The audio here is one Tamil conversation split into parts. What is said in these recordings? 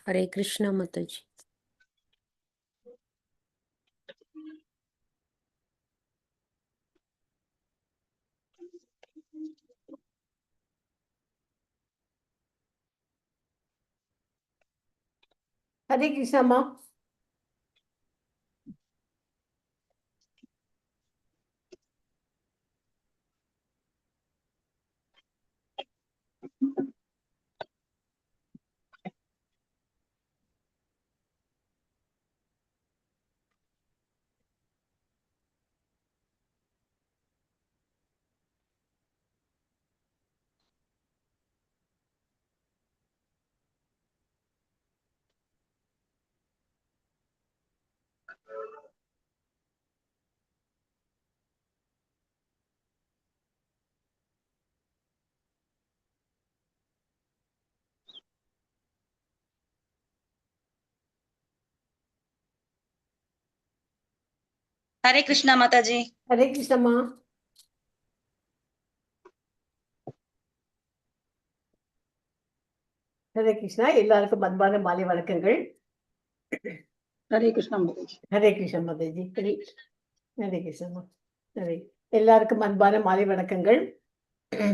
हरे कृष्णा माताजी। हरे कृष्णा माँ। हरे कृष्णा माता जी। हरे कृष्णा माँ। हरे कृष्णा எல்லாருக்கும் அன்பான மாலை வணக்கங்கள். हरे कृष्णा माता जी। हरे कृष्णा माता जी। हरे कृष्णा. சரி, எல்லாருக்கும் அன்பான மாலை வணக்கங்கள்.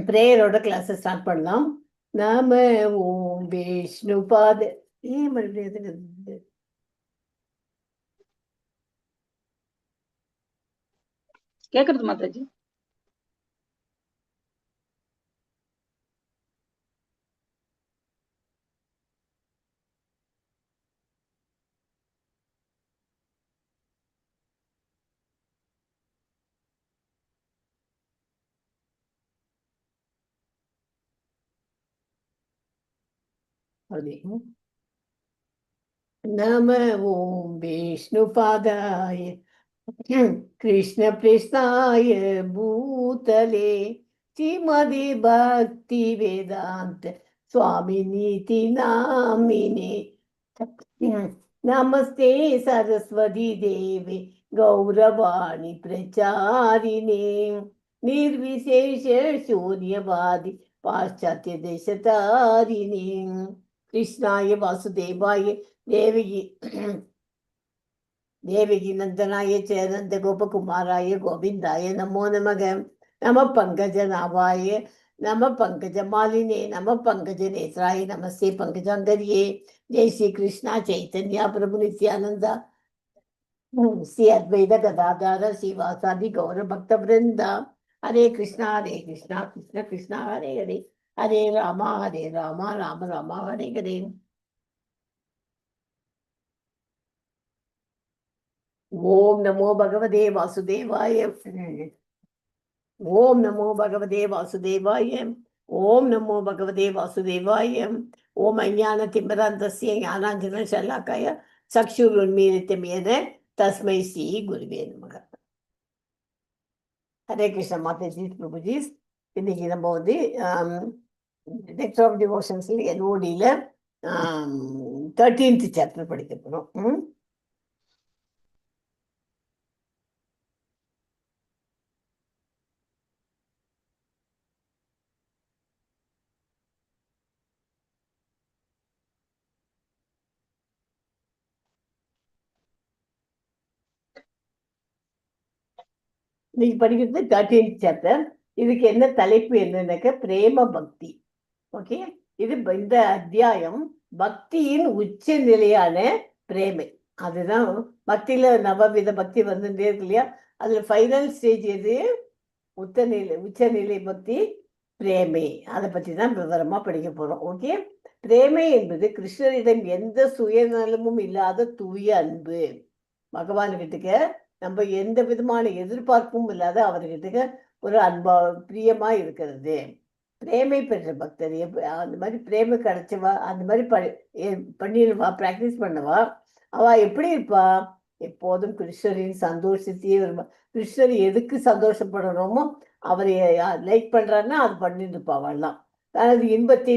பிரேயரோட கிளாஸ் ஸ்டார்ட் பண்ணலாம். நாம ஓம் விஷ்ணுபாத மறுபடியும் கேக்குறது மாதா जी? नम ओम विष्णुपादाय कृष्ण कृष्णाय भूतले श्रीमदि भक्ति वेदांत स्वामिनीति नामिने नमस्ते सरस्वती देवी गौरवाणी प्रचारिणे निर्विशेष शून्यवादी पाश्चात्य देशतारिणे कृष्णाय वासुदेवाय देवकी देवकी नंदनाय च नंद गोपकुमाराय गोविंदाय नमो नमः। नमः पंकजनाभाय नमः पंकजमालिने नमः पंकजनेत्राय नमस्ते पंकजांगर्ये। जय श्री कृष्णा चैतन्य प्रभु नित्यानंद श्री अद्वैत गदाधर श्रीवासादि गौर भक्त वृंद। हरे कृष्णा कृष्ण कृष्णा हरे हरे हरे राम राम राम हरे हरे। ओम नमो भगवते वासुदेवाय। ओम नमो भगवते वासुदेवाय। ओम नमो भगवते वासुदेवाय। ओम अज्ञानतिमिरान्धस्य ज्ञानाञ्जन शलाकाय चक्षुरुन्मीलितं येन तस्मै श्री गुरुवे नमः. हरे कृष्ण माताजी प्रभुजी. இன்னைக்கு நம்ம வந்து டெக்ஸ்ட் ஆஃப் டிவோஷன்ஸ்ல என்ஓடியில் 13th சாப்டர் படிக்க போகிறோம். இன்னைக்கு படிக்கிறது 13th சாப்டர். இதுக்கு என்ன தலைப்பு என்னன்னாக்க பிரேம பக்தி. ஓகே, இது இந்த அத்தியாயம் பக்தியின் உச்ச நிலையான பிரேமை. அதுதான் பக்தியில நவவித பக்தி வந்துட்டே இருக்கு இல்லையா, அதுல ஃபைனல் ஸ்டேஜ் எது? உச்சநிலை பக்தி பிரேமை. அதை பத்தி தான் விவரமா படிக்க போறோம். ஓகே, பிரேமை என்பது கிருஷ்ணரிடம் எந்த சுயநலமும் இல்லாத தூய அன்பு. பகவான்கிட்ட நம்ம எந்த விதமான எதிர்பார்ப்பும் இல்லாத அவர்கிட்ட ஒரு அன்பா பிரியமா இருக்கிறது. பிரேமை பெற்ற பக்தர் அந்த மாதிரி பிரேமை கிடைச்சவா, அந்த மாதிரி பண்ணிடுவா, பிராக்டிஸ் பண்ணவா, அவ எப்படி இருப்பா? எப்போதும் கிருஷ்ணரின் சந்தோஷத்தையே வருவா. கிருஷ்ணர் எதுக்கு சந்தோஷப்படணுமோ அவரை லைக் பண்றாருன்னா அது பண்ணிட்டு இருப்பா. அவள்லாம் அதாவது இன்பத்தை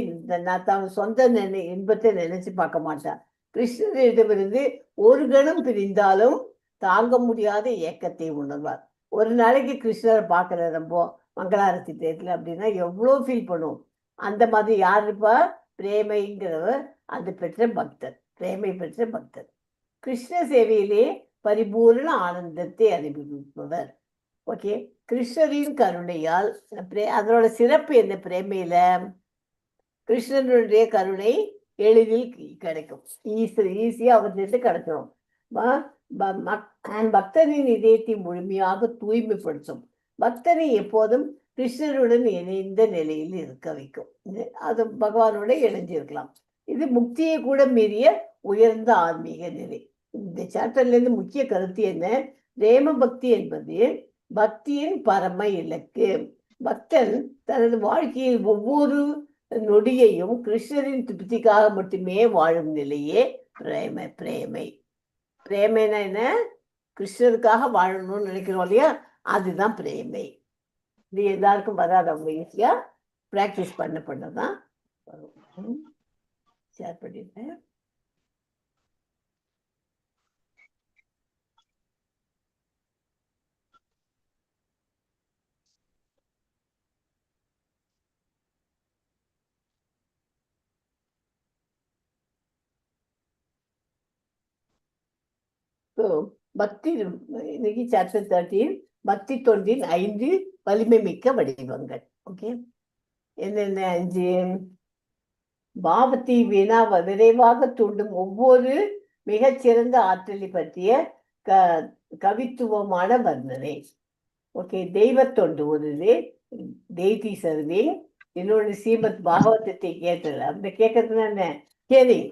தான் சொந்த இன்பத்தை நினைச்சு பார்க்க மாட்டா. கிருஷ்ணரிடமிருந்து ஒரு கணம் பிரிந்தாலும் தாங்க முடியாத ஏக்கத்தை உணர்வார். ஒரு நாளைக்கு கிருஷ்ணரை பார்க்கற ரொம்ப மங்களாரத்தி தேர்தல் அப்படின்னா எவ்வளோ ஃபீல் பண்ணுவோம். அந்த மாதிரி யார் இருப்பா? பிரேமைங்கிறவர் அந்த பெற்ற பக்தர். பிரேமை பெற்ற பக்தர். கிருஷ்ண சேவையிலே பரிபூர்ண ஆனந்தத்தை அனுபவிப்பவர். ஓகே, கிருஷ்ணரின் கருணையால் அதனோட சிறப்பு என்ன? பிரேமையில கிருஷ்ணனுடைய கருணை எளிதில் கிடைக்கும், ஈஸியா அவர்கிட்ட கிடைச்சிடும். பக்தனின் இதயத்தை முழுமையாக தூய்மைப்படுத்தும். பக்தனை எப்போதும் கிருஷ்ணருடன் இணைந்த நிலையில் இருக்க வைக்கும். அது பகவானோட இணைஞ்சிருக்கலாம். இது முக்தியை கூட மீறிய உயர்ந்த ஆன்மீக நிலை. இந்த சாப்டர்ல இருந்து முக்கிய கருத்து என்ன? பிரேம பக்தி என்பது பக்தியின் பரம இலக்கு. பக்தன் தனது வாழ்க்கையில் ஒவ்வொரு நொடியையும் கிருஷ்ணரின் திருப்திக்காக மட்டுமே வாழும் நிலையே பிரேமை. பிரேமைனா என்ன? கிருஷ்ணருக்காக வாழணும்னு நினைக்கிறோம் இல்லையா, அதுதான் பிரேமை. இது எல்லாருக்கும் வராதவங்க ஈஸியா பிராக்டிஸ் பண்ணதான் வரும். ஷேர் பண்ணிட்டேன். பக்தி இன்னைக்கு சாப்டர் 13 பக்தி தொண்டின் 5 வலிமை மிக்க வடிவங்கள். ஓகே, என்னென்ன 5? பாவத்தை விரைவாக தூண்டும் ஒவ்வொரு மிகச்சிறந்த ஆற்றலை பற்றிய கவித்துவமான வர்ணனை. ஓகே, தெய்வ தொண்டு ஒரு தெய்தி சர்விங், இன்னொன்று ஸ்ரீமத் பாகவதத்தை கேட்டது. அந்த கேட்கறதுனா என்ன? கேரிங்.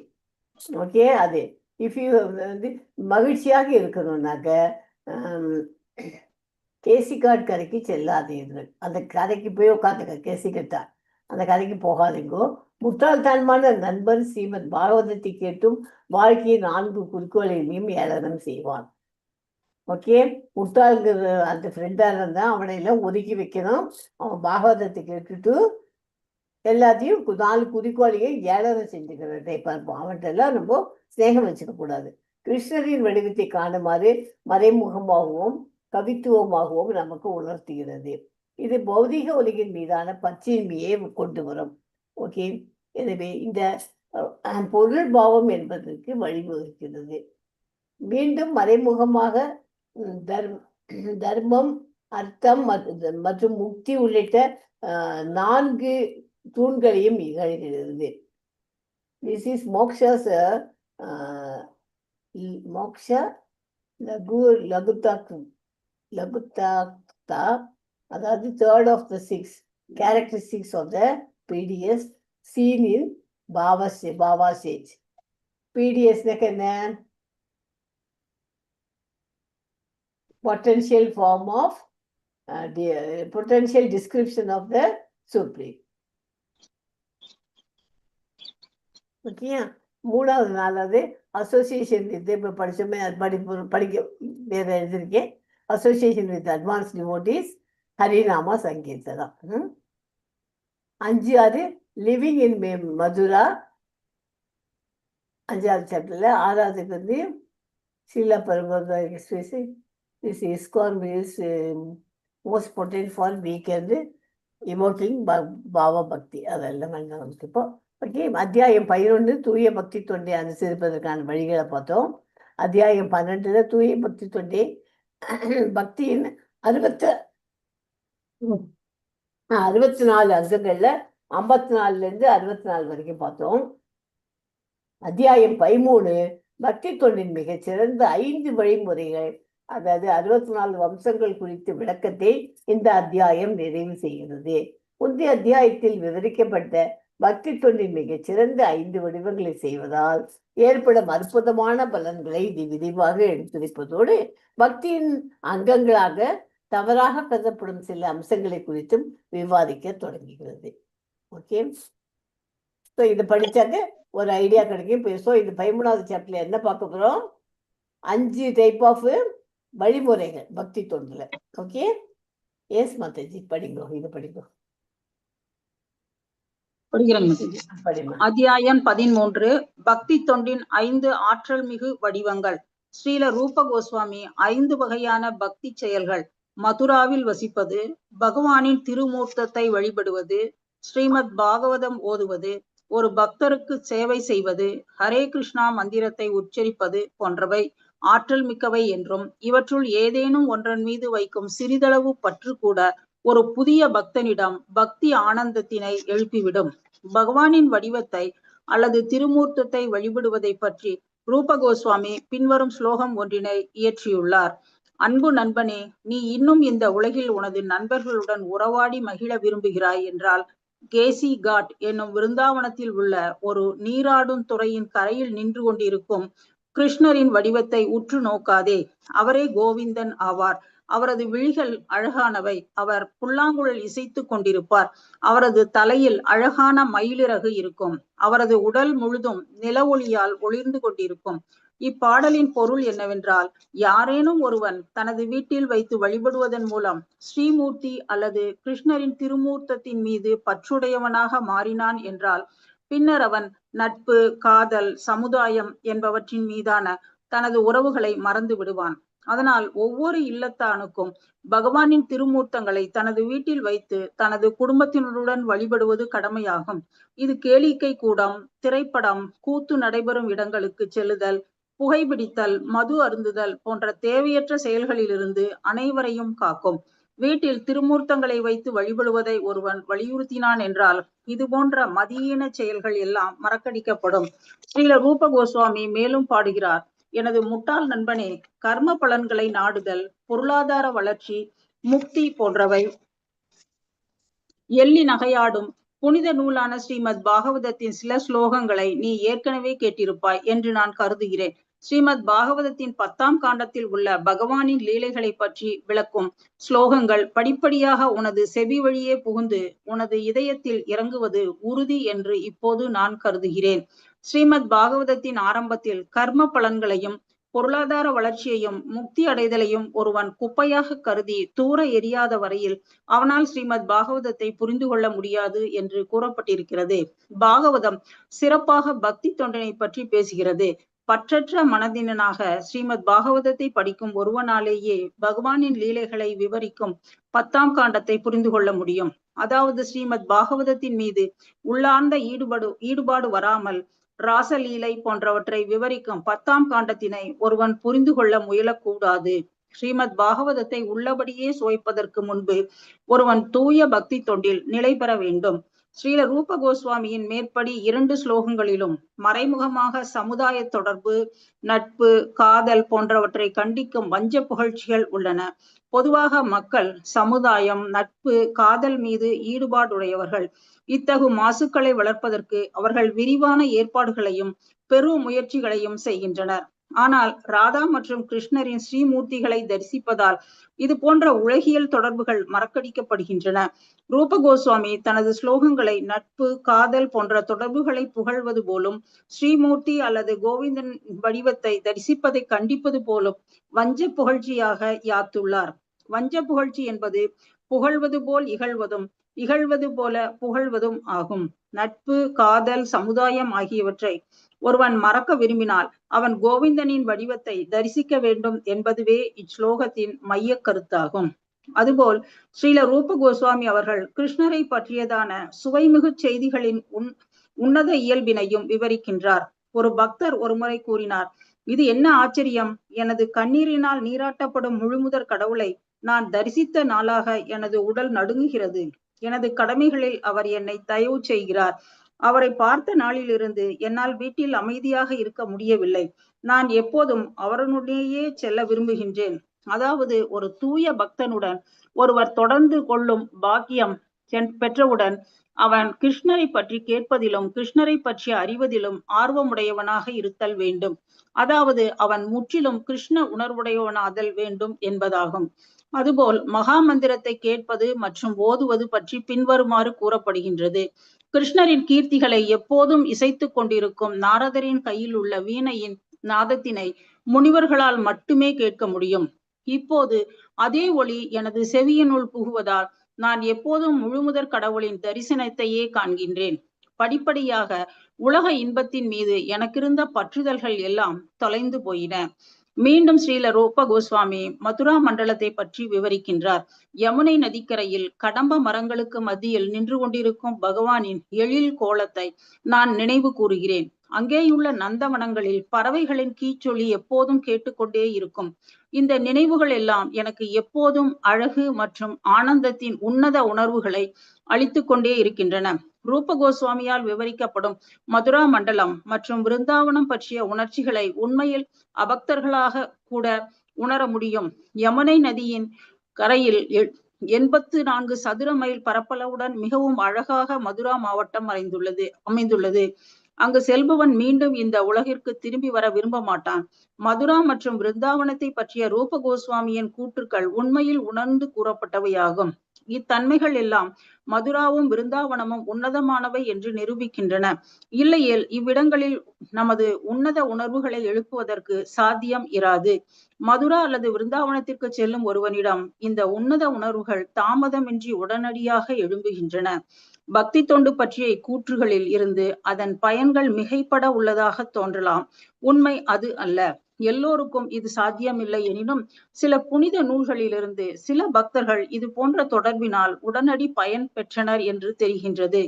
ஓகே, அது இஃப் யூ வந்து மகிழ்ச்சியாக இருக்கணும்னாக்க கேசிகாட் கரைக்கு செல்லாதீர்கள். அந்த கரைக்கு போய் உட்காந்துக்க, கேசிகட்டா அந்த கரைக்கு போகாதீங்கோ. முட்டாள்தனமான நண்பன் ஸ்ரீமத் பாகவதத்தை கேட்டும் வாழ்க்கையை 4 குறிக்கோளையும் ஏளனம் செய்வான். ஓகே, முட்டாள்கிற அந்த ஃப்ரெண்டா இருந்தா அவனை எல்லாம் ஒதுக்கி வைக்கணும். அவன் பாகவதத்தை கேட்டுட்டு எல்லாத்தையும் 4 குறிக்கோளையும் ஏளனம் செஞ்சுக்கிறதை பார்ப்போம். அவன்கிட்ட எல்லாம் நம்ம ஸ்நேகம் வச்சுக்க கூடாது. கிருஷ்ணரின் வடிவத்தை காணுமாறு மறைமுகமாகவும் கவித்துவமாகவும் நமக்கு உணர்த்துகிறது. இது பௌதிக உலகின் மீதான பற்றின்மையை கொண்டு வரும். ஓகே, எனவே இந்த பொருள் பாவம் என்பதற்கு வழிவகுக்கிறது. மீண்டும் மறைமுகமாக தர்மம், அர்த்தம் மற்றும் முக்தி உள்ளிட்ட 4 தூண்களையும் நிகழ்கிறது. திஸ் இஸ் மோக்ஷாஸ் மோக்ஷா லகுதாக்தா, அதாவது 3rd of the 6 characteristics of the PDS seen in Baba sage. PDS என்ன? Potential form of potential description of the Supreme. Okay, 3வது 4வது அசோசியேஷன் வித், இப்போ படிச்சோமே படிக்க வேற எழுதியிருக்கேன். அசோசியேஷன் வித் அட்வான்ஸ் டிவோட்டீஸ், ஹரிநாமா சங்கீர்த்தனம். 5வது லிவிங் இன் மதுரா, 5வது சாப்டர்ல. 6வதுக்கு வந்து Sreela Paramahamsa express this ISKCON is most potent for weekend evoking பாவ பக்தி. அதெல்லாம் வேண்டாம் நமக்கு இப்போ. ஓகே, அத்தியாயம் 11 தூய பக்தி தொண்டை அனுசரிப்பதற்கான வழிகளை பார்த்தோம். அத்தியாயம் 12 தூய பக்தி தொண்டை பக்தியின் 64 அங்கங்கள்ல 54லேருந்து 64 வரைக்கும் பார்த்தோம். அத்தியாயம் 13 பக்தி தொண்டின் மிகச்சிறந்த 5 வழிமுறைகள், அதாவது 64 வம்சங்கள் குறித்த விளக்கத்தை இந்த அத்தியாயம் நிறைவு செய்கிறது. முந்தைய அத்தியாயத்தில் விவரிக்கப்பட்ட பக்தி தொண்டின் மிகச்சிறந்த 5 வடிவங்களை செய்வதால் ஏற்படும் அற்புதமான பலன்களை இது விரிவாக எடுத்துரைப்பதோடு பக்தியின் அங்கங்களாக தவறாக கருதப்படும் சில அம்சங்களை குறித்தும் விவாதிக்க தொடங்குகிறது. ஓகே, ஸோ இது படிச்சாக்க ஒரு ஐடியா கிடைக்கும். ஸோ இது 13வது சாப்டர்ல என்ன பார்க்க போறோம்? 5 டைப் ஆஃப் வழிமுறைகள் பக்தி தொண்டுல. ஓகே, எஸ் மாதாஜி படிங்கோ, இது படிங்கோ. அத்தியாயம் 13 பக்தி தொண்டின் 5 ஆற்றல் மிகு வடிவங்கள். ஸ்ரீல ரூப கோஸ்வாமி 5 வகையான பக்தி செயல்கள்: மதுராவில் வசிப்பது, பகவானின் திருமூர்த்தத்தை வழிபடுவது, ஸ்ரீமத் பாகவதம் ஓதுவது, ஒரு பக்தருக்கு சேவை செய்வது, ஹரே கிருஷ்ணா மந்திரத்தை உச்சரிப்பது போன்றவை ஆற்றல் மிக்கவை என்றும், இவற்றுள் ஏதேனும் ஒன்றன் மீது வைக்கும் சிறிதளவு பற்று கூட ஒரு புதிய பக்தனிடம் பக்தி ஆனந்தத்தினை எழுப்பிவிடும். பகவானின் வடிவத்தை அல்லது திருமூர்த்தத்தை வழிபடுவதை பற்றி ரூப கோஸ்வாமி பின்வரும் ஸ்லோகம் ஒன்றினை இயற்றியுள்ளார். அன்பு நண்பனே, நீ இன்னும் இந்த உலகில் உனது நண்பர்களுடன் உறவாடி மகிழ விரும்புகிறாய் என்றால் கேசி காட் என்னும் விருந்தாவனத்தில் உள்ள ஒரு நீராடும் துறையின் கரையில் நின்று கொண்டிருக்கும் கிருஷ்ணரின் வடிவத்தை உற்று நோக்காதே. அவரே கோவிந்தன் ஆவார். அவரது விழிகள் அழகானவை. அவர் புல்லாங்குழல் இசைத்துக் கொண்டிருப்பார். அவரது தலையில் அழகான மயிலிறகு இருக்கும். அவரது உடல் முழுதும் நில ஒளியால் ஒளிர்ந்து கொண்டிருக்கும். இப்பாடலின் பொருள் என்னவென்றால், யாரேனும் ஒருவன் தனது வீட்டில் வைத்து வழிபடுவதன் மூலம் ஸ்ரீமூர்த்தி அல்லது கிருஷ்ணரின் திருமூர்த்தத்தின் மீது பற்றுடையவனாக மாறினான் என்றால், பின்னர் அவன் நட்பு, காதல், சமுதாயம் என்பவற்றின் மீதான தனது உறவுகளை மறந்து விடுவான். அதனால் ஒவ்வொரு இல்லத்தானுக்கும் பகவானின் திருமூர்த்தங்களை தனது வீட்டில் வைத்து தனது குடும்பத்தினருடன் வழிபடுவது கடமையாகும். இது கேளிக்கை கூடம், திரைப்படம், கூத்து நடைபெறும் இடங்களுக்கு செல்லுதல், புகைப்பிடித்தல், மது அருந்துதல் போன்ற தேவையற்ற செயல்களிலிருந்து அனைவரையும் காக்கும். வீட்டில் திருமூர்த்தங்களை வைத்து வழிபடுவதை ஒருவன் வலியுறுத்தினான் என்றால் இது போன்ற மதியீன செயல்கள் எல்லாம் மறக்கடிக்கப்படும். ஸ்ரீல ரூப கோஸ்வாமி மேலும் பாடுகிறார், எனது முட்டாள் நண்பனே, கர்ம பலன்களை நாடுதல், பொருளாதார வளர்ச்சி, முக்தி போன்றவை எள்ளி நகையாடும் புனித நூலான ஸ்ரீமத் பாகவதத்தின் சில ஸ்லோகங்களை நீ ஏற்கனவே கேட்டிருப்பாய் என்று நான் கருதுகிறேன். ஸ்ரீமத் பாகவதத்தின் 10ஆம் காண்டத்தில் உள்ள பகவானின் லீலைகளை பற்றி விளக்கும் ஸ்லோகங்கள் படிப்படியாக உனது செவி வழியே புகுந்து உனது இதயத்தில் இறங்குவது உறுதி என்று இப்போது நான் கருதுகிறேன். ஸ்ரீமத் பாகவதத்தின் ஆரம்பத்தில் கர்ம பலன்களையும் பொருளாதார வளர்ச்சியையும் முக்தி அடைதலையும் ஒருவன் குப்பையாக கருதி தூர எரியாத வரையில் அவனால் ஸ்ரீமத் பாகவதத்தை புரிந்து கொள்ள முடியாது என்று கூறப்பட்டிருக்கிறது. பாகவதம் சிறப்பாக பக்தி தொண்டினை பற்றி பேசுகிறது. பற்றற்ற மனதினனாக ஸ்ரீமத் பாகவதத்தை படிக்கும் ஒருவனாலேயே பகவானின் லீலைகளை விவரிக்கும் 10ஆம் காண்டத்தை புரிந்து கொள்ள முடியும். அதாவது ஸ்ரீமத் பாகவதத்தின் மீது உள்ளார்ந்த ஈடுபாடு வராமல் ராசலீலை போன்றவற்றை விவரிக்கும் 10ஆம் காண்டத்தினை ஒருவன் புரிந்து கொள்ள முயலக்கூடாது. ஸ்ரீமத் பாகவதத்தை உள்ளபடியே சுவைப்பதற்கு முன்பு ஒருவன் தூய பக்தி தொண்டில் நிலை பெற வேண்டும். ஸ்ரீல ரூப கோஸ்வாமியின் மேற்படி 2 ஸ்லோகங்களிலும் மறைமுகமாக சமுதாய தொடர்பு, நட்பு, காதல் போன்றவற்றை கண்டிக்கும் வஞ்ச புகழ்ச்சிகள் உள்ளன. பொதுவாக மக்கள் சமுதாயம், நட்பு, காதல் மீது ஈடுபாடுடையவர்கள். இத்தகு மாசுக்களை வளர்ப்பதற்கு அவர்கள் விரிவான ஏற்பாடுகளையும் பெரும் முயற்சிகளையும் செய்கின்றனர். ஆனால் ராதா மற்றும் கிருஷ்ணரின் ஸ்ரீமூர்த்திகளை தரிசிப்பதால் இது போன்ற உலகியல் தொடர்புகள் மறக்கடிக்கப்படுகின்றன. ரூப கோஸ்வாமி தனது ஸ்லோகங்களை நட்பு, காதல் போன்ற தொடர்புகளை புகழ்வது போலும், ஸ்ரீமூர்த்தி அல்லது கோவிந்தன் வடிவத்தை தரிசிப்பதை கண்டிப்பது போலும் வஞ்ச புகழ்ச்சியாக யாத்துள்ளார். வஞ்ச புகழ்ச்சி என்பது புகழ்வது போல் இகழ்வதும், இகழ்வது போல புகழ்வதும் ஆகும். நட்பு, காதல், சமுதாயம் ஆகியவற்றை ஒருவன் மறக்க விரும்பினால் அவன் கோவிந்தனின் வடிவத்தை தரிசிக்க வேண்டும் என்பதுவே இச்லோகத்தின் மைய கருத்தாகும். அதுபோல் ஸ்ரீல ரூப கோஸ்வாமி அவர்கள் கிருஷ்ணரை பற்றியதான சுவைமிகு செய்திகளின் உன்னத இயல்பினையும் விவரிக்கின்றார். ஒரு பக்தர் ஒருமுறை கூறினார், இது என்ன ஆச்சரியம், எனது கண்ணீரினால் நீராட்டப்படும் முழுமுதற் கடவுளை நான் தரிசித்த நாளாக எனது உடல் நடுங்குகிறது. எனது கடமைகளில் அவர் என்னை தயவு செய்கிறார். அவரை பார்த்த நாளிலிருந்து என்னால் வீட்டில் அமைதியாக இருக்க முடியவில்லை. நான் எப்போதும் அவருடனேயே செல்ல விரும்புகின்றேன். அதாவது ஒரு தூய பக்தனுடன் ஒருவர் தொடர்ந்து கொள்ளும் பாக்கியம் பெற்றவுடன் அவன் கிருஷ்ணரை பற்றி கேட்பதிலும் கிருஷ்ணரை பற்றி அறிவதிலும் ஆர்வமுடையவனாக இருத்தல் வேண்டும். அதாவது அவன் முற்றிலும் கிருஷ்ண உணர்வுடையவனாதல் வேண்டும் என்பதாகும். அதுபோல் மகா மந்திரத்தை கேட்பது மற்றும் ஓதுவது பற்றி பின்வருமாறு கூறப்படுகின்றது. கிருஷ்ணரின் கீர்த்திகளை எப்போதும் இசைத்துக் கொண்டிருக்கும் நாரதரின் கையில் உள்ள வீணையின் நாதத்தினை முனிவர்களால் மட்டுமே கேட்க முடியும். இப்போது அதே ஒளி எனது செவியினுள் புகுவதால் நான் எப்போதும் முழுமுதற் கடவுளின் தரிசனத்தையே காண்கின்றேன். படிப்படியாக உலக இன்பத்தின் மீது எனக்கிருந்த பற்றுதல்கள் எல்லாம் தொலைந்து போயின. மீண்டும் ஸ்ரீல ரூப கோஸ்வாமி மதுரா மண்டலத்தை பற்றி விவரிக்கின்றார். யமுனை நதிக்கரையில் கடம்ப மரங்களுக்கு மத்தியில் நின்று கொண்டிருக்கும் பகவானின் எழில் கோலத்தை நான் நினைவு கூறுகிறேன். அங்கேயுள்ள நந்தவனங்களில் பறவைகளின் கீச்சொலி எப்போதும் கேட்டுக்கொண்டே இருக்கும். இந்த நினைவுகள் எல்லாம் எனக்கு எப்போதும் அழகு மற்றும் ஆனந்தத்தின் உன்னத உணர்வுகளை அளித்து கொண்டே இருக்கின்றன. ரூப கோஸ்வாமியால் விவரிக்கப்படும் மதுரா மண்டலம் மற்றும் விருந்தாவனம் பற்றிய உணர்ச்சிகளை உண்மையில் அபக்தர்களாக கூட உணர முடியும். யமுனை நதியின் கரையில் 84 சதுர மைல் பரப்பளவுடன் மிகவும் அழகாக மதுரா மாவட்டம் அமைந்துள்ளது. அங்கு செல்பவன் மீண்டும் இந்த உலகிற்கு திரும்பி வர விரும்ப மாட்டான். மதுரா மற்றும் விருந்தாவனத்தை பற்றிய ரூப கோஸ்வாமியின் கூற்றுக்கள் உண்மையில் உணர்ந்து கூறப்பட்டவையாகும். இத்தன்மைகள் எல்லாம் மதுராவும் விருந்தாவனமும் உன்னதமானவை என்று நிரூபிக்கின்றன. இல்லையேல் இவ்விடங்களில் நமது உன்னத உணர்வுகளை எழுப்புவதற்கு சாத்தியம் இராது. மதுரா அல்லது விருந்தாவனத்திற்கு செல்லும் ஒருவனிடம் இந்த உன்னத உணர்வுகள் தாமதமின்றி உடனடியாக எழும்புகின்றன. பக்தி தொண்டு பற்றிய இக்கூற்றுகளில் இருந்து அதன் பயன்கள் மிகைப்பட உள்ளதாக தோன்றலாம். உண்மை அது அல்ல. எல்லோருக்கும் இது சாத்தியமில்லை எனினும் சில புனித நூல்களிலிருந்து சில பக்தர்கள் இது போன்ற தொடர்பினால் உடனடி பயன் பெற்றனர் என்று தெரிகின்றது.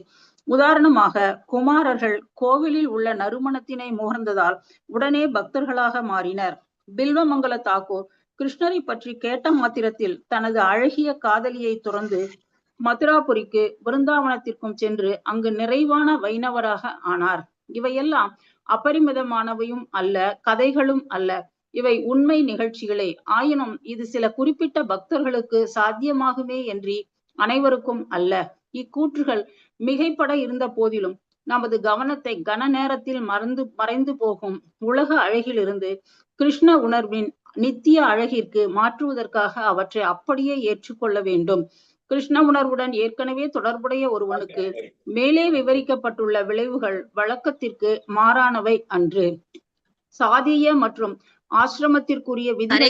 உதாரணமாக, குமாரர்கள் கோவிலில் உள்ள நறுமணத்தினை முகர்ந்ததால் உடனே பக்தர்களாக மாறினர். பில்வமங்கல தாக்கூர் கிருஷ்ணரை பற்றி கேட்ட மாத்திரத்தில் தனது அழகிய காதலியை துறந்து மதுராபுரிக்கு விருந்தாவனத்திற்கும் சென்று அங்கு நிறைவான வைணவராக ஆனார். இவையெல்லாம் அபரிமிதமானவையும் அல்ல, கதைகளும் அல்ல. இவை உண்மை நிகழ்ச்சிகளே. ஆயினும் இது சில குறிப்பிட்ட பக்தர்களுக்கு சாத்தியமாகுமே என்று அனைவருக்கும் அல்ல. இக்கூற்றுகள் மிகைப்பட இருந்த போதிலும் நமது கவனத்தை கன நேரத்தில் மறைந்து போகும் உலக அழகிலிருந்து கிருஷ்ண உணர்வின் நித்திய அழகிற்கு மாற்றுவதற்காக அவற்றை அப்படியே ஏற்றுக்கொள்ள வேண்டும். கிருஷ்ண உணர்வுடன் ஏற்கனவே தொடர்புடைய ஒருவனுக்கு மேலே விவரிக்கப்பட்டுள்ள விளைவுகள் வழக்கத்திற்கு மாறானவை அன்று. சாதிய மற்றும் ஆசிரமத்திற்குரிய விதிகளை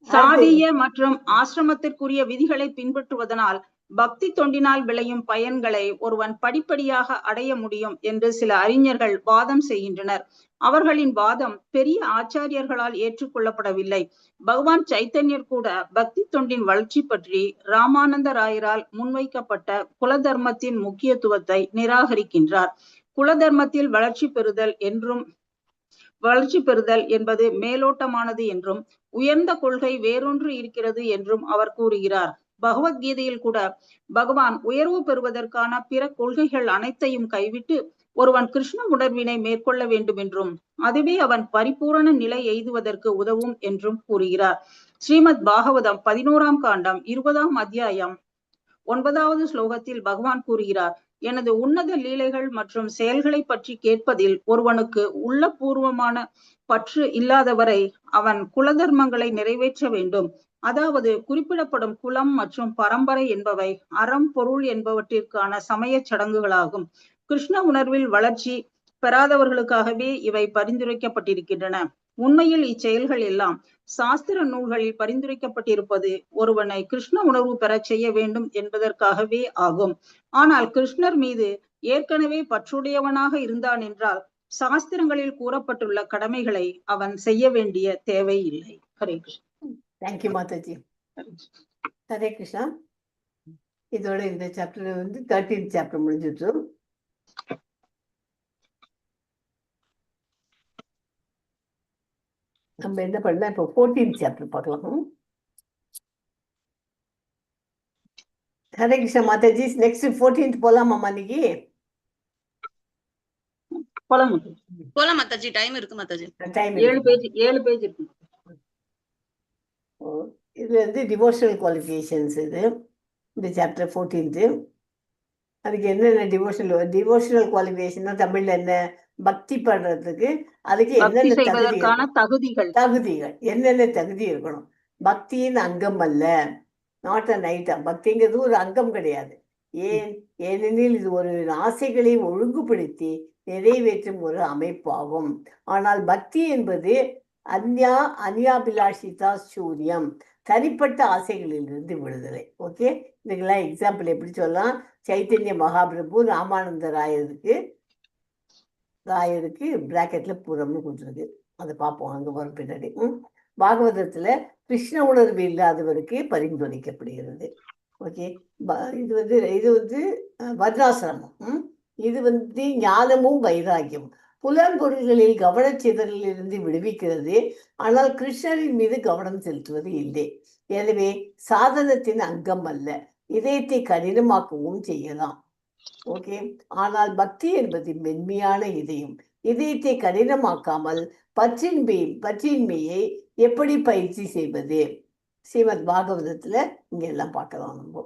சாதிய மற்றும் ஆசிரமத்திற்குரிய விதிகளை பின்பற்றுவதனால் பக்தி தொண்டினால் விளையும் பயன்களை ஒருவன் படிப்படியாக அடைய முடியும் என்று சில அறிஞர்கள் வாதம் செய்கின்றனர். அவர்களின் வாதம் பெரிய ஆச்சாரியர்களால் ஏற்றுக்கொள்ளப்படவில்லை. பகவான் சைத்தன்யர் கூட பக்தி தொண்டின் வளர்ச்சி பற்றி ராமானந்த ராயரால் முன்வைக்கப்பட்ட குல தர்மத்தின் முக்கியத்துவத்தை நிராகரிக்கின்றார். குல தர்மத்தில் வளர்ச்சி பெறுதல் என்பது மேலோட்டமானது என்றும் உயர்ந்த கொள்கை வேறொன்று இருக்கிறது என்றும் அவர் கூறுகிறார். பகவத்கீதையில் கூட பகவான் உயர்வு பெறுவதற்கான பிற கொள்கைகள் அனைத்தையும் கைவிட்டு ஒருவன் கிருஷ்ண உணர்வினை மேற்கொள்ள வேண்டும் என்றும் அதுவே அவன் பரிபூரண நிலை எய்துவதற்கு உதவும் என்றும் கூறுகிறார். ஸ்ரீமத் பாகவதம் 11ஆம் காண்டம் 20ஆம் அத்தியாயம் 9வது ஸ்லோகத்தில் பகவான் கூறுகிறார், எனது உன்னத லீலைகள் மற்றும் செயல்களை பற்றி கேட்பதில் ஒருவனுக்கு உள்ளபூர்வமான பற்று இல்லாதவரை அவன் குல தர்மங்களை நிறைவேற்ற வேண்டும். அதாவது குறிப்பிடப்படும் குலம் மற்றும் பரம்பரை என்பவை அறம், பொருள் என்பவற்றிற்கான சமய சடங்குகளாகும். கிருஷ்ண உணர்வில் வளர்ச்சி பெறாதவர்களுக்காகவே இவை பரிந்துரைக்கப்பட்டிருக்கின்றன. உண்மையில் இச்செயல்கள் எல்லாம் சாஸ்திர நூல்களில் பரிந்துரைக்கப்பட்டிருப்பது ஒருவனை கிருஷ்ண உணர்வு பெற செய்ய வேண்டும் என்பதற்காகவே ஆகும். ஆனால் கிருஷ்ணர் மீது ஏற்கனவே பற்றுடையவனாக இருந்தான் என்றால் சாஸ்திரங்களில் கூறப்பட்டுள்ள கடமைகளை அவன் செய்ய வேண்டிய தேவை இல்லை. ஹரே கிருஷ்ணா. தேங்க்யூ மாதாஜி. ஹரே கிருஷ்ணா. இதோட இந்த சாப்டர் 13th சாப்டர் முடிஞ்சிட்டு நம்ம என்ன பண்ணலாம், இப்போ 14th சாப்டர் பார்க்கலாம். ஹரே கிருஷ்ணா மாதாஜி. நெக்ஸ்ட் 14th போலாமா இன்னைக்கு? போலாம் மாதாஜி. டைம் இருக்கு மாதாஜி. டைம் 7 பேஜ் இருக்கு. இது டிவோஷனல் குவாலிஃபிகேஷன்ஸ். இந்த சாப்டர் 14th. அதுக்கு என்னென்ன டிவோஷனல் குவாலிஃபிகேஷன் தமிழ்ல என்ன, பக்தி பண்றதுக்கு அதுக்கு என்னென்ன தகுதிகள் என்னென்ன தகுதி இருக்கணும். பக்தியின் அங்கம் அல்ல, நாட் அன் ஐட்டம். பக்திங்கிறது ஒரு அங்கம் கிடையாது. ஏனெனில் இது ஒரு ஆசைகளை ஒழுங்குபடுத்தி நிறைவேற்றும் ஒரு அமைப்பாகும். ஆனால் பக்தி என்பது அன்யாபிலாஷிதா சூரியம், தனிப்பட்ட ஆசைகளிலிருந்து விடுதலை. ஓகே, இதுக்கெல்லாம் எக்ஸாம்பிள் எப்படி சொல்லலாம்? சைத்தன்ய மகாபிரபு ராமானந்த ராயருக்கு பிராக்கெட்ல புறம்னு கொடுத்துருக்கு. அதை பார்ப்போம் அங்க வரும் பின்னாடி. பாகவதத்துல கிருஷ்ண உணர்வு இல்லாதவருக்கு பரிந்துரைக்கப்படுகிறது. ஓகே, இது வந்து வர்ணாசிரமம். இது வந்து ஞானமும் வைராக்கியம். புலன்பொருள்களில் கவனச்சிதறலில் இருந்து விடுவிக்கிறது. ஆனால் கிருஷ்ணரின் மீது கவனம் செலுத்துவது இல்லை. எனவே சாதனத்தின் அங்கம் அல்ல, இதயத்தை கடினமாக்கவும் செய்யலாம். ஓகே, ஆனால் பக்தி என்பது மென்மையான இதயத்தை கடினமாக்காமல் பற்றின்மையை எப்படி பயிற்சி செய்வது? ஸ்ரீமத் பாகவதத்துல இங்க எல்லாம் பார்க்கலாம் நம்ம.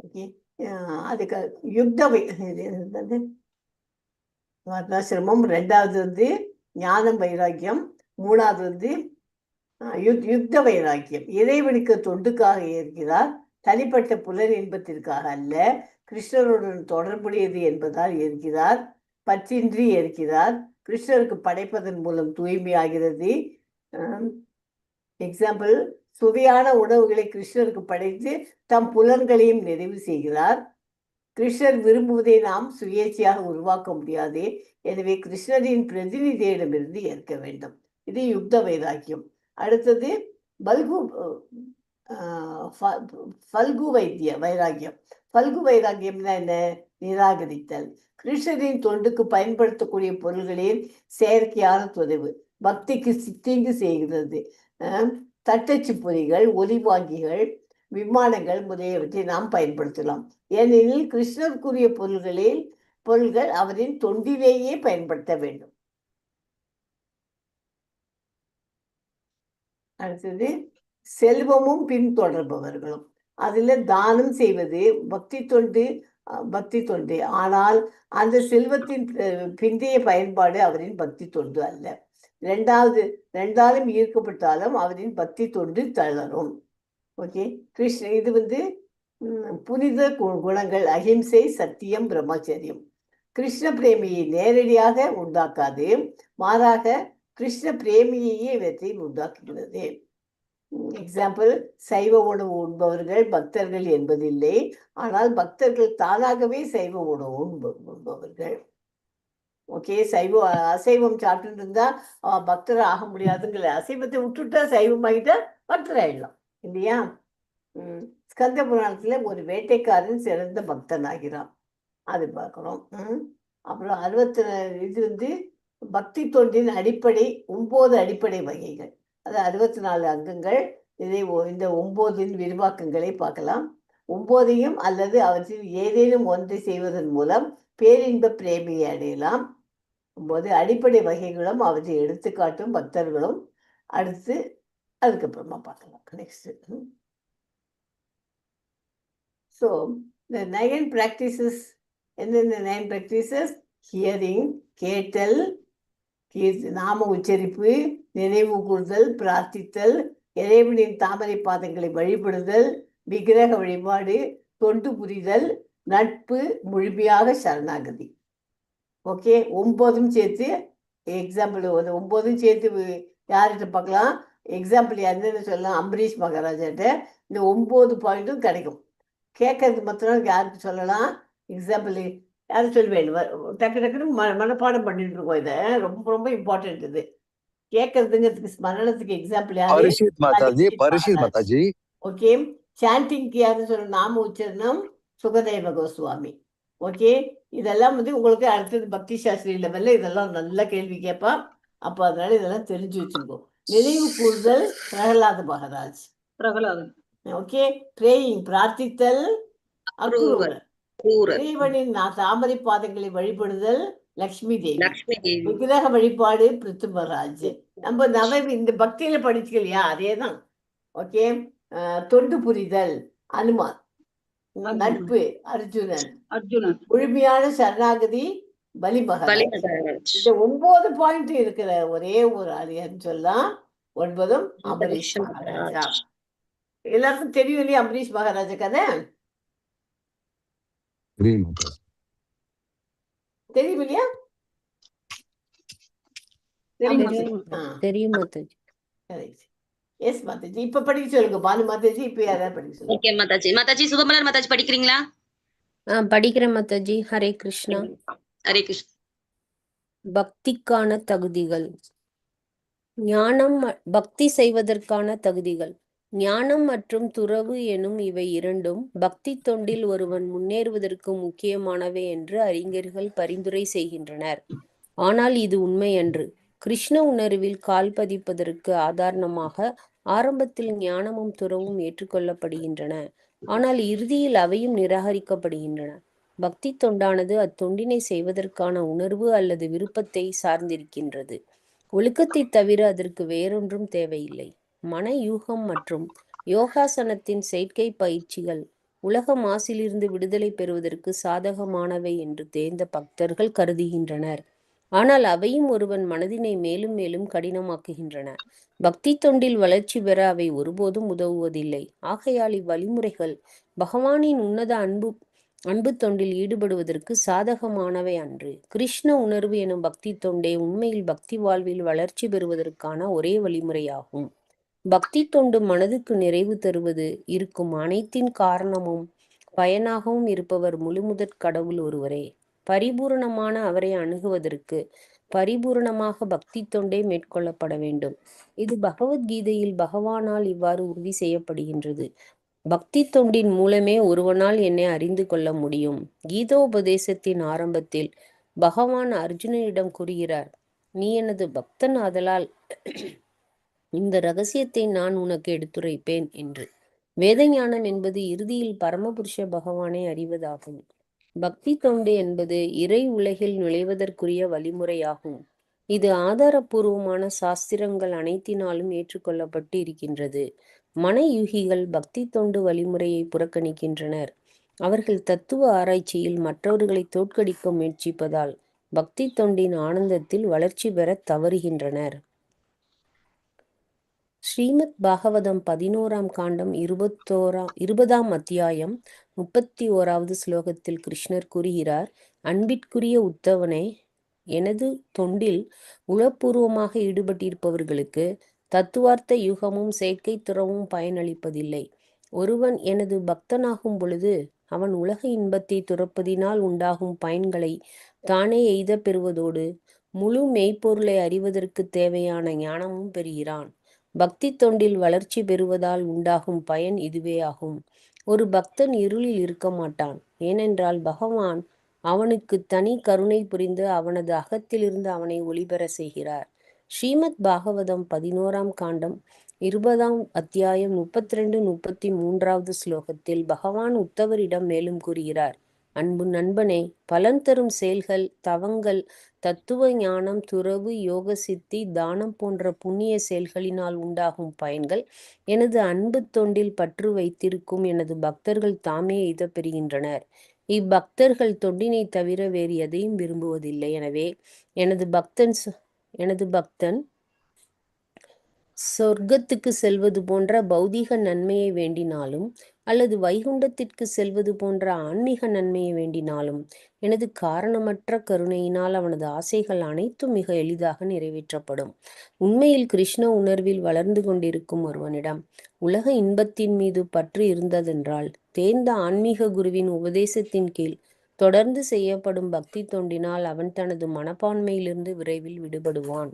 ஓகே, அதுக்கு வர்ணாசிரமம், ரெண்டாவது வந்து ஞானம் வைராக்கியம், மூணாவது வந்து யுத்த வைராக்கியம். இறைவனுக்கு தொண்டுக்காக ஏற்கிறார், தனிப்பட்ட புலன் இன்பத்திற்காக அல்ல. கிருஷ்ணருடன் தொடர்புடையது என்பதால் ஏற்கிறார், பற்றின்றி ஏற்கிறார். கிருஷ்ணருக்கு படைப்பதன் மூலம் தூய்மையாகிறது. எக்ஸாம்பிள், சுவையான உணவுகளை கிருஷ்ணருக்கு படைத்து தம் புலன்களையும் நிறைவு செய்கிறார். கிருஷ்ணர் விரும்புவதை நாம் சுயேட்சையாக உருவாக்க முடியாது. எனவே கிருஷ்ணரின் பிரதிநிதியிடமிருந்து ஏற்க வேண்டும். இது யுக்த வைராக்கியம். அடுத்தது ஃபல்கு வைராக்கியம். ஃபல்கு வைராக்கியம்னா என்ன? நிராகரித்தல். கிருஷ்ணரின் தொண்டுக்கு பயன்படுத்தக்கூடிய பொருள்களின் செயற்கையான தொலைவு பக்திக்கு தீங்கு செய்கிறது. தட்டச்சு பொறிகள், ஒலிவாங்கிகள், விமானங்கள் முதலியவற்றை நாம் பயன்படுத்தலாம். ஏனெனில் கிருஷ்ணருக்குரிய பொருள்கள் அவரின் தொண்டிலேயே பயன்படுத்த வேண்டும். அடுத்தது செல்வமும் பின்தொடர்பவர்களும். அதுல தானம் செய்வது பக்தி தொண்டு. ஆனால் அந்த செல்வத்தின் பிந்தைய பயன்பாடு அவரின் பக்தி தொண்டு அல்ல. ரெண்டாலும் ஈர்க்கப்பட்டாலும் அவரின் பக்தி தொண்டு தளரும். ஓகே, இது வந்து புனித குணங்கள், அஹிம்சை, சத்தியம், பிரம்மச்சரியம். கிருஷ்ண பிரேமியை நேரடியாக உண்டாக்காது, மாறாக கிருஷ்ண பிரேமியையே இவற்றை உண்டாக்குகிறது. எக்ஸாம்பிள், சைவ உணவு உண்பவர்கள் பக்தர்கள் என்பதில்லை, ஆனால் பக்தர்கள் தானாகவே சைவ உணவு உண்பவர்கள். ஓகே, அசைவம் சாப்பிட்டு இருந்தா பக்தர் ஆக முடியாதுங்கிற, அசைவத்தை விட்டுட்டா சைவம் ஆகிட்டா பக்தர் ஆயிடலாம் இல்லையா? ஸ்கந்த புராணத்துல ஒரு வேட்டைக்காரன் சிறந்த பக்தன் ஆகிறான், அது பார்க்கிறோம். அப்புறம் இது வந்து பக்தி தொண்டின் 9 அடிப்படை வகைகள். அது 64 அங்கங்கள். இந்த 9 விரிவாக்கங்களை பார்க்கலாம். 9ஐயும் அல்லது அவற்றில் ஏதேனும் ஒன்றை செய்வதன் மூலம் பேரின்ப பிரேமியை அடையலாம். 9 அடிப்படை வகைகளும் அவற்றை எடுத்துக்காட்டும் பக்தர்களும் அதுக்கப்புறமா பார்க்கலாம். நெக்ஸ்ட். ஸோ இந்த 9 practices, என்னென்ன 9 practices? ஹியரிங், கேட்டல், நாம உச்சரிப்பு, நினைவு கூறுதல், பிரார்த்தித்தல், இறைவனின் தாமரை பாதங்களை வழிபடுதல், விக்கிரக வழிபாடு, தொண்டு புரிதல், நட்பு, முழுமையாக சரணாகதி. ஓகே, 9 சேர்த்து எக்ஸாம்பிள், 9 சேர்த்து யார்கிட்ட பார்க்கலாம்? எக்ஸாம்பிள் என்னன்னு சொல்லலாம்? அம்பரீஷ் மகாராஜாட்ட இந்த 9 பாயிண்ட்டும் கிடைக்கும். கேட்கறது மாத்திரம் யாருக்கு சொல்லலாம்? எக்ஸாம்பிள் யாரும் சொல்லுவேன், டக்குன்னு மனப்பாடம் பண்ணிட்டு இருக்கோம். இதை ரொம்ப ரொம்ப இம்பார்ட்டன்ட். இது கேட்கறதுங்கிறதுக்கு ஸ்மரணத்துக்கு எக்ஸாம்பிள் யாரு? ஓகே, சாண்டிங்க்கு யாருன்னு சொல்ல? நாம உச்சரணம் சுகதேவ கோஸ்வாமி. ஓகே, இதெல்லாம் வந்து உங்களுக்கு அடுத்தது பக்தி சாஸ்திரி லெவல்ல இதெல்லாம் நல்ல கேள்வி கேட்பா. அப்போ அதனால இதெல்லாம் தெரிஞ்சு வச்சிருக்கோம். நினைவு கூறுதல் பிரகலாத மகாராஜ். ஓகே, பிரேயிங், பிரார்த்தித்தல் அக்ரூவர். இறைவனின் தாமரை பாதங்களை வழிபடுதல் லக்ஷ்மி தேவி. விக்கிரக வழிபாடு பிருத்திமராஜ். நம்ம இந்த பக்தியில படிச்சுக்கலையா? அதேதான். ஓகே, தொண்டு புரிதல் அனுமான். நட்பு அர்ஜுனன். முழுமையான சரணாகதி பலி மகாராஜ். இந்த 9 பாயிண்ட் இருக்கிற ஒரே ஒரு ஆளியான்னு சொல்லலாம். 9ம் அம்பரீஷ் மகாராஜா. எல்லாருக்கும் தெரியும் இல்லையா அம்பரீஷ் மகாராஜா கதை? தெரியும் இல்லையா? தெரியும் மாதாஜி. எஸ் மாதாஜி. இப்ப படிக்க சொல்லுங்க பானு மாதாஜி. இப்ப யாராவது படிக்க சொல்லுங்க. ஓகே மாதாஜி. மாதாஜி சுபமலர் மாதாஜி படிக்கிறீங்களா? படிக்கிறேன் மாதாஜி. ஹரே கிருஷ்ணா. ஹரே கிருஷ்ணா. பக்திக்கான தகுதிகள். ஞானம் பக்தி செய்வதற்கான தகுதிகள். ஞானம் மற்றும் துறவு எனும் இவை இரண்டும் பக்தி தொண்டில் ஒருவன் முன்னேறுவதற்கு முக்கியமானவை என்று அறிஞர்கள் பரிந்துரை செய்கின்றனர். ஆனால் இது உண்மையன்று. கிருஷ்ண உணர்வில் கால் பதிப்பதற்கு ஆதாரணமாக ஆரம்பத்தில் ஞானமும் துறவும் ஏற்றுக்கொள்ளப்படுகின்றன. ஆனால் இறுதியில் அவையும் நிராகரிக்கப்படுகின்றன. பக்தி தொண்டானது அத்தொண்டினை செய்வதற்கான உணர்வு அல்லது விருப்பத்தை சார்ந்திருக்கின்றது. ஒழுக்கத்தை தவிர அதற்கு வேறொன்றும் தேவையில்லை. மன யூகம் மற்றும் யோகாசனத்தின் செயற்கை பயிற்சிகள் உலக மாசிலிருந்து விடுதலை பெறுவதற்கு சாதகமானவை என்று தேர்ந்த பக்தர்கள் கருதுகின்றனர். ஆனால் அவையும் ஒருவன் மனதினை மேலும் மேலும் கடினமாக்குகின்றன. பக்தி தொண்டில் வளர்ச்சி பெற அவை ஒருபோதும் உதவுவதில்லை. ஆகையால் இவ்வழிமுறைகள் பகவானின் உன்னத அன்பு தொண்டில் ஈடுபடுவதற்கு சாதகமானவை அன்று. கிருஷ்ண உணர்வு எனும் பக்தி தொண்டே உண்மையில் பக்தி வாழ்வில் வளர்ச்சி பெறுவதற்கான ஒரே வழிமுறையாகும். பக்தி தொண்டு மனதுக்கு நிறைவு தருவது இருக்கும் அனைத்தின் காரணமும் பயனாகவும் இருப்பவர் முழுமுதற் கடவுள் ஒருவரே. பரிபூரணமான அவரை அணுகுவதற்கு பரிபூரணமாக பக்தி தொண்டே மேற்கொள்ளப்பட வேண்டும். இது பகவத்கீதையில் பகவானால் இவ்வாறு உறுதி செய்யப்படுகின்றது. பக்தி தொண்டின் மூலமே ஒருவனால் என்னை அறிந்து கொள்ள முடியும். கீதோபதேசத்தின் ஆரம்பத்தில் பகவான் அர்ஜுனனிடம் கூறுகிறார், நீ எனது பக்தன் ஆதலால் இந்த ரகசியத்தை நான் உனக்கு எடுத்துரைப்பேன் என்று. வேதஞானம் என்பது இறுதியில் பரமபுருஷ பகவானை அறிவதாகும். பக்தி தொண்டு என்பது இறை உலகில் நுழைவதற்குரிய வழிமுறையாகும். இது ஆதாரபூர்வமான சாஸ்திரங்கள் அனைத்தினாலும் ஏற்றுக்கொள்ளப்பட்டு இருக்கின்றது. மன யூகிகள் பக்தி தொண்டு வழிமுறையை புறக்கணிக்கின்றனர். அவர்கள் தத்துவ ஆராய்ச்சியில் மற்றவர்களை தோற்கடிக்க முயற்சிப்பதால் பக்தி தொண்டின் ஆனந்தத்தில் வளர்ச்சி பெற தவறுகின்றனர். ஸ்ரீமத் பாகவதம் 11ஆம் காண்டம் 20ஆம் அத்தியாயம் 31வது ஸ்லோகத்தில் கிருஷ்ணர் கூறுகிறார், அன்பிற்குரிய உத்தவனே, எனது தொண்டில் உளப்பூர்வமாக ஈடுபட்டிருப்பவர்களுக்கு தத்துவார்த்த யுகமும் செயற்கை துறவும் பயனளிப்பதில்லை. ஒருவன் எனது பக்தனாகும் பொழுது அவன் உலக இன்பத்தை துறப்பதினால் உண்டாகும் பயன்களை தானே எய்த பெறுவதோடு முழு மெய்ப்பொருளை அறிவதற்கு தேவையான ஞானமும் பெறுகிறான். பக்தி தொண்டில் வளர்ச்சி பெறுவதால் உண்டாகும் பயன் இதுவே ஆகும். ஒரு பக்தன் இருளில் இருக்க மாட்டான். ஏனென்றால் பகவான் அவனுக்கு தனி கருணை புரிந்து அவனது அகத்திலிருந்து அவனை ஒளிபெற செய்கிறார். ஸ்ரீமத் பாகவதம் 11ஆம் காண்டம் 20ஆம் அத்தியாயம் 32-33வது ஸ்லோகத்தில் பகவான் உத்தவரிடம் மேலும் கூறுகிறார், அன்பு நண்பனே, பலன் தரும் செயல்கள், தவங்கள், தத்துவ ஞானம், துறவு, யோக சித்தி, தானம் போன்ற புண்ணிய செயல்களினால் உண்டாகும் பயன்கள் எனது அன்பு தொண்டில் பற்று வைத்திருக்கும் எனது பக்தர்கள் தாமே எய்தப் பெறுகின்றனர். இப்பக்தர்கள் தொண்டினை தவிர வேறு எதையும் விரும்புவதில்லை. எனவே எனது பக்தன் சொர்க்கத்துக்கு செல்வது போன்ற பௌதீக நன்மையை வேண்டினாலும் அல்லது வைகுண்டத்திற்கு செல்வது போன்ற ஆன்மீக நன்மையை வேண்டினாலும் எனது காரணமற்ற கருணையினால் அவனது ஆசைகள் அனைத்தும் மிக எளிதாக நிறைவேற்றப்படும். உண்மையில் கிருஷ்ண உணர்வில் வளர்ந்து கொண்டிருக்கும் ஒருவனிடம் உலக இன்பத்தின் மீது பற்று இருந்ததென்றால் தேர்ந்த ஆன்மீக குருவின் உபதேசத்தின் கீழ் தொடர்ந்து செய்யப்படும் பக்தி தொண்டினால் அவன் தனது மனப்பான்மையிலிருந்து விரைவில் விடுபடுவான்.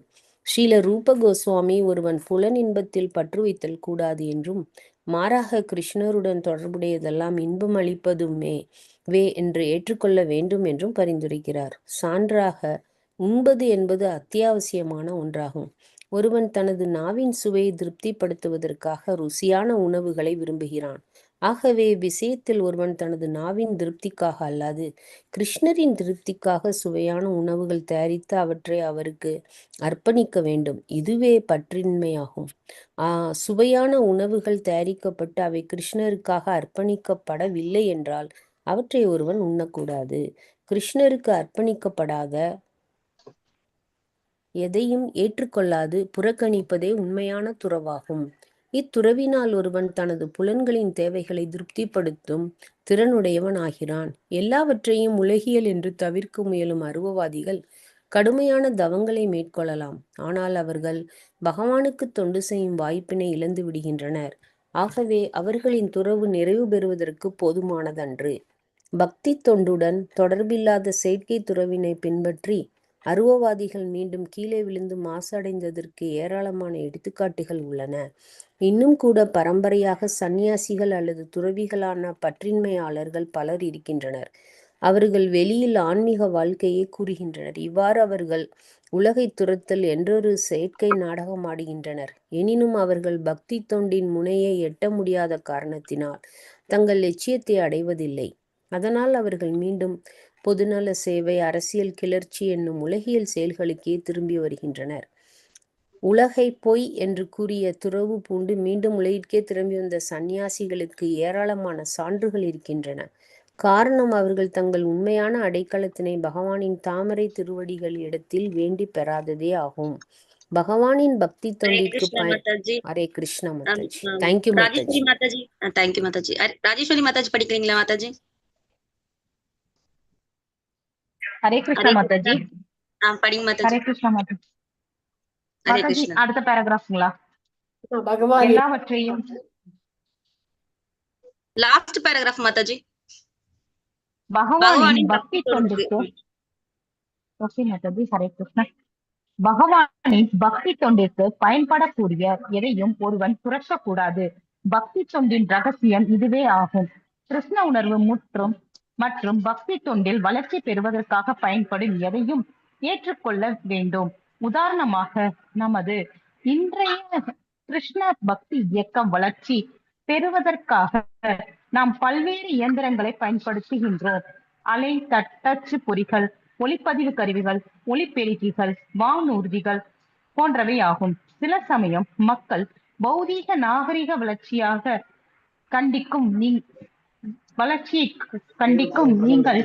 ஸ்ரீல ரூப கோஸ்வாமி ஒருவன் புலன் இன்பத்தில் பற்று வைத்தல் கூடாது என்றும் மாறாக கிருஷ்ணருடன் தொடர்புடையதெல்லாம் இன்பம் அளிப்பதுமே என்று ஏற்றுக்கொள்ள வேண்டும் என்றும் பரிந்துரைக்கிறார். சான்றாக உண்பது என்பது அத்தியாவசியமான ஒன்றாகும். ஒருவன் தனது நாவின் சுவையை திருப்திப்படுத்துவதற்காக ருசியான உணவுகளை விரும்புகிறான். ஆகவே விஷயத்தில் ஒருவன் தனது நாவின் திருப்திக்காக அல்லாது கிருஷ்ணரின் திருப்திக்காக சுவையான உணவுகள் தயாரித்து அவற்றை அவருக்கு அர்ப்பணிக்க வேண்டும். இதுவே பற்றின்மையாகும். சுவையான உணவுகள் தயாரிக்கப்பட்டு அவை கிருஷ்ணருக்காக அர்ப்பணிக்கப்படவில்லை என்றால் அவற்றை ஒருவன் உண்ணக்கூடாது. கிருஷ்ணருக்கு அர்ப்பணிக்கப்படாத எதையும் ஏற்றுக்கொள்ளாது புறக்கணிப்பதே உண்மையான துறவாகும். இத்துறவினால் ஒருவன் தனது புலன்களின் தேவைகளை திருப்திப்படுத்தும் திறனுடையவன் ஆகிறான். எல்லாவற்றையும் உலகியல் என்று தவிர்க்க முயலும் அருவவாதிகள் கடுமையான தவங்களை மேற்கொள்ளலாம். ஆனால் அவர்கள் பகவானுக்கு தொண்டு செய்யும் வாய்ப்பினை இழந்து விடுகின்றனர். ஆகவே அவர்களின் துறவு நிறைவு பெறுவதற்கு போதுமானதன்று. பக்தி தொண்டுடன் தொடர்பில்லாத செயற்கை துறவினை பின்பற்றி அருவவாதிகள் மீண்டும் கீழே விழுந்து மாசடைந்ததற்கு ஏராளமான எடுத்துக்காட்டுகள் உள்ளன. இன்னும் கூட பரம்பரையாக சந்நியாசிகள் அல்லது துறவிகளான பற்றின்மையாளர்கள் பலர் இருக்கின்றனர். அவர்கள் வெளியில் ஆன்மீக வாழ்க்கையை கூறுகின்றனர். இவ்வாறு அவர்கள் உலகை துரத்தல் என்றொரு செயற்கை நாடகம் ஆடுகின்றனர். எனினும் அவர்கள் பக்தி தொண்டின் முனையை எட்ட முடியாத காரணத்தினால் தங்கள் லட்சியத்தை அடைவதில்லை. அதனால் அவர்கள் மீண்டும் பொதுநல சேவை, அரசியல் கிளர்ச்சி என்னும் உலகியல் செயல்களுக்கே திரும்பி வருகின்றனர். உலகை பொய் என்று கூறிய துறவு பூண்டு மீண்டும் உலகிற்கே திரும்பி வந்த சந்நியாசிகளுக்கு ஏராளமான சான்றுகள் இருக்கின்றன. காரணம் அவர்கள் தங்கள் உண்மையான அடைக்கலத்தினை பகவானின் தாமரை திருவடிகள் இடத்தில் வேண்டி பெறாததே ஆகும். பகவானின் பக்தி தொண்டிற்கு ஹரே கிருஷ்ணா மாதாஜி. தேங்க்யூ மாதாஜி. தேங்க்யூ மாதாஜி. ராஜேஸ்வரி மாதாஜி படிக்கிறீங்களா மாதாஜி? ஹரே கிருஷ்ணா மாதாஜி. படிங்க மாதாஜி. ஹரே கிருஷ்ணா மாதாஜி. மாதாஜி அடுத்த பேராகிராஃப்ங்களா? பகவான் எல்லாவற்றையும் லாஸ்ட் பேராகிராஃப் மாதாஜி. பகவானின் பக்தி தொண்டுக்கு ஓகே மாதாஜி. ஹரே கிருஷ்ணா. பகவானின் பக்தி தொண்டிற்கு பயன்படக்கூடிய எதையும் ஒருவன் புரட்டக்கூடாது. பக்தி தொண்டின் ரகசியம் இதுவே ஆகும். கிருஷ்ண உணர்வு மற்றும் பக்தி தொண்டில் வளர்ச்சி பெறுவதற்காக பயன்படும் எதையும் ஏற்றுக்கொள்ள வேண்டும். உதாரணமாக, நமது இன்றைய கிருஷ்ண பக்தி இயக்கம் வளர்ச்சி பெறுவதற்காக நாம் பல்வேறு இயந்திரங்களை பயன்படுத்துகின்றோம். அலை தட்டச்சு பொறிகள், ஒளிப்பதிவு கருவிகள், ஒளிப்பெருக்கிகள், வானூர்திகள் போன்றவை ஆகும். சில சமயம் மக்கள் பௌதீக நாகரிக வளர்ச்சியை கண்டிக்கும் நீங்கள்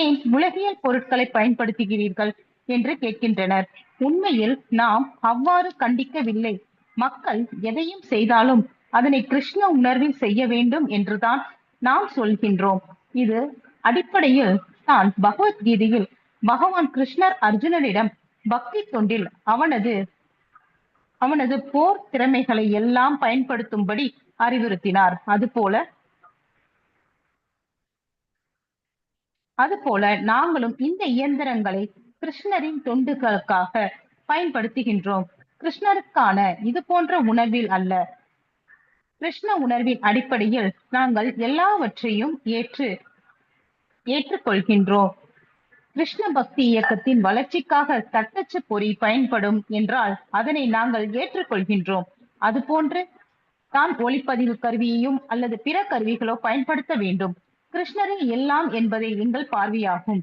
ஏன் உலகியல் பொருட்களை பயன்படுத்துகிறீர்கள் என்று கேட்கின்றனர். உண்மையில் நாம் அவ்வாறு கண்டிக்கவில்லை. மக்கள் எதையும் செய்தாலும் அதனை கிருஷ்ண உணர்வில் செய்ய வேண்டும் என்றுதான் நாம் சொல்கின்றோம். இது அடிப்படையில் தான் பகவத்கீதையில் பகவான் கிருஷ்ணர் அர்ஜுனனிடம் பக்தி தொண்டில் அவனது போர் திறமைகளை எல்லாம் பயன்படுத்தும்படி அறிவுறுத்தினார். அதுபோல நாங்களும் இந்த இயந்திரங்களை கிருஷ்ணரின் தொண்டுகளுக்காக பயன்படுத்துகின்றோம். கிருஷ்ணருக்கான இது போன்ற உணர்வில் அல்ல, கிருஷ்ண உணர்வின் அடிப்படையில் நாங்கள் எல்லாவற்றையும் ஏற்றுக்கொள்கின்றோம். கிருஷ்ண பக்தி இயக்கத்தின் வளர்ச்சிக்காக தட்டச்சு பொறி பயன்படும் என்றால் அதனை நாங்கள் ஏற்றுக்கொள்கின்றோம். அதுபோன்று தான் ஒளிப்பதிவு கருவியையும் அல்லது பிற கருவிகளோ பயன்படுத்த வேண்டும். கிருஷ்ணரே எல்லாம் என்பதே எங்கள் பார்வையாகும்.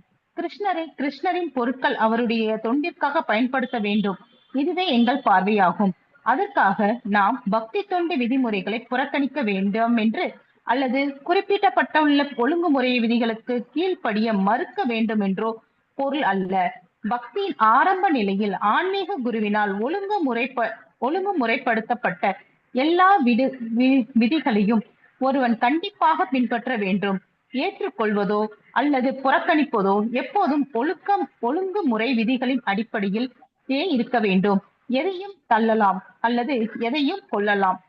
கிருஷ்ணரின் பொருட்கள் அவருடைய தொண்டிற்காக பயன்படுத்த வேண்டும். இதுவே எங்கள் பார்வையாகும். அதற்காக நாம் பக்தி தொண்டு விதிமுறைகளை புறக்கணிக்க வேண்டும் என்று அல்லது குறிப்பிடப்பட்டுள்ள ஒழுங்குமுறை விதிகளுக்கு கீழ்ப்படிய மறுக்க வேண்டும் என்றோ பொருள் அல்ல. பக்தியின் ஆரம்ப நிலையில் ஆன்மீக குருவினால் ஒழுங்குமுறைப்படுத்தப்பட்ட எல்லா விதிகளையும் ஒருவன் கண்டிப்பாக பின்பற்ற வேண்டும். ஏற்றுக்கொள்வதோ அல்லது புறக்கணிப்பதோ எப்போதும் ஒழுங்குமுறை விதிகளின் அடிப்படையில் இருக்க வேண்டும். எதையும் தள்ளலாம் அல்லது எதையும் கொள்ளலாம்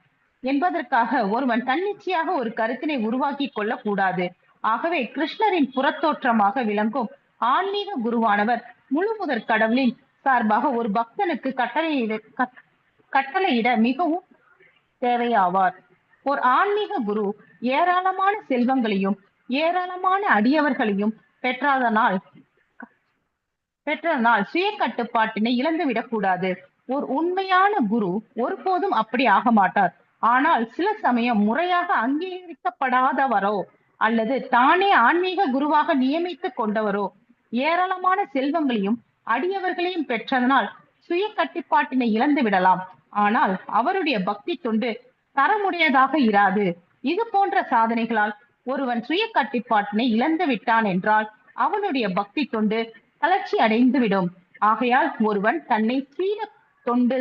என்பதற்காக ஒருவன் தன்னிச்சையாக ஒரு கருத்தினை உருவாக்கி கொள்ளக்கூடாது. ஆகவே கிருஷ்ணரின் புறத்தோற்றமாக விளங்கும் ஆன்மீக குருவானவர் முழு முதற் கடவுளின் சார்பாக ஒரு பக்தனுக்கு கட்டளையிட மிகவும் தேவையாவார். ஒரு ஆன்மீக குரு ஏராளமான செல்வங்களையும் ஏராளமான அடியவர்களையும் பெற்றதனால் சுய கட்டுப்பாட்டினை இழந்துவிடக் கூடாது. ஒரு உண்மையான குரு ஒருபோதும் அப்படி ஆக மாட்டார். ஆனால் சில சமயம் முறையாக அங்கீகரிக்கப்படாதவரோ அல்லது தானே ஆன்மீக குருவாக நியமித்துக் கொண்டவரோ ஏராளமான செல்வங்களையும் அடியவர்களையும் பெற்றதனால் சுய கட்டுப்பாட்டினை இழந்து விடலாம். ஆனால் அவருடைய பக்தி தொண்டு தரமுடையதாக இராது. இது போன்ற சாதனைகளால் ஒருவன் சுய கட்டுப்பாட்டினை இழந்து விட்டான் என்றால் அவனுடைய பக்தி தொண்டு தளர்ச்சி அடைந்து விடும். ஆகையால் ஒருவன் தன்னை சீர தொண்டு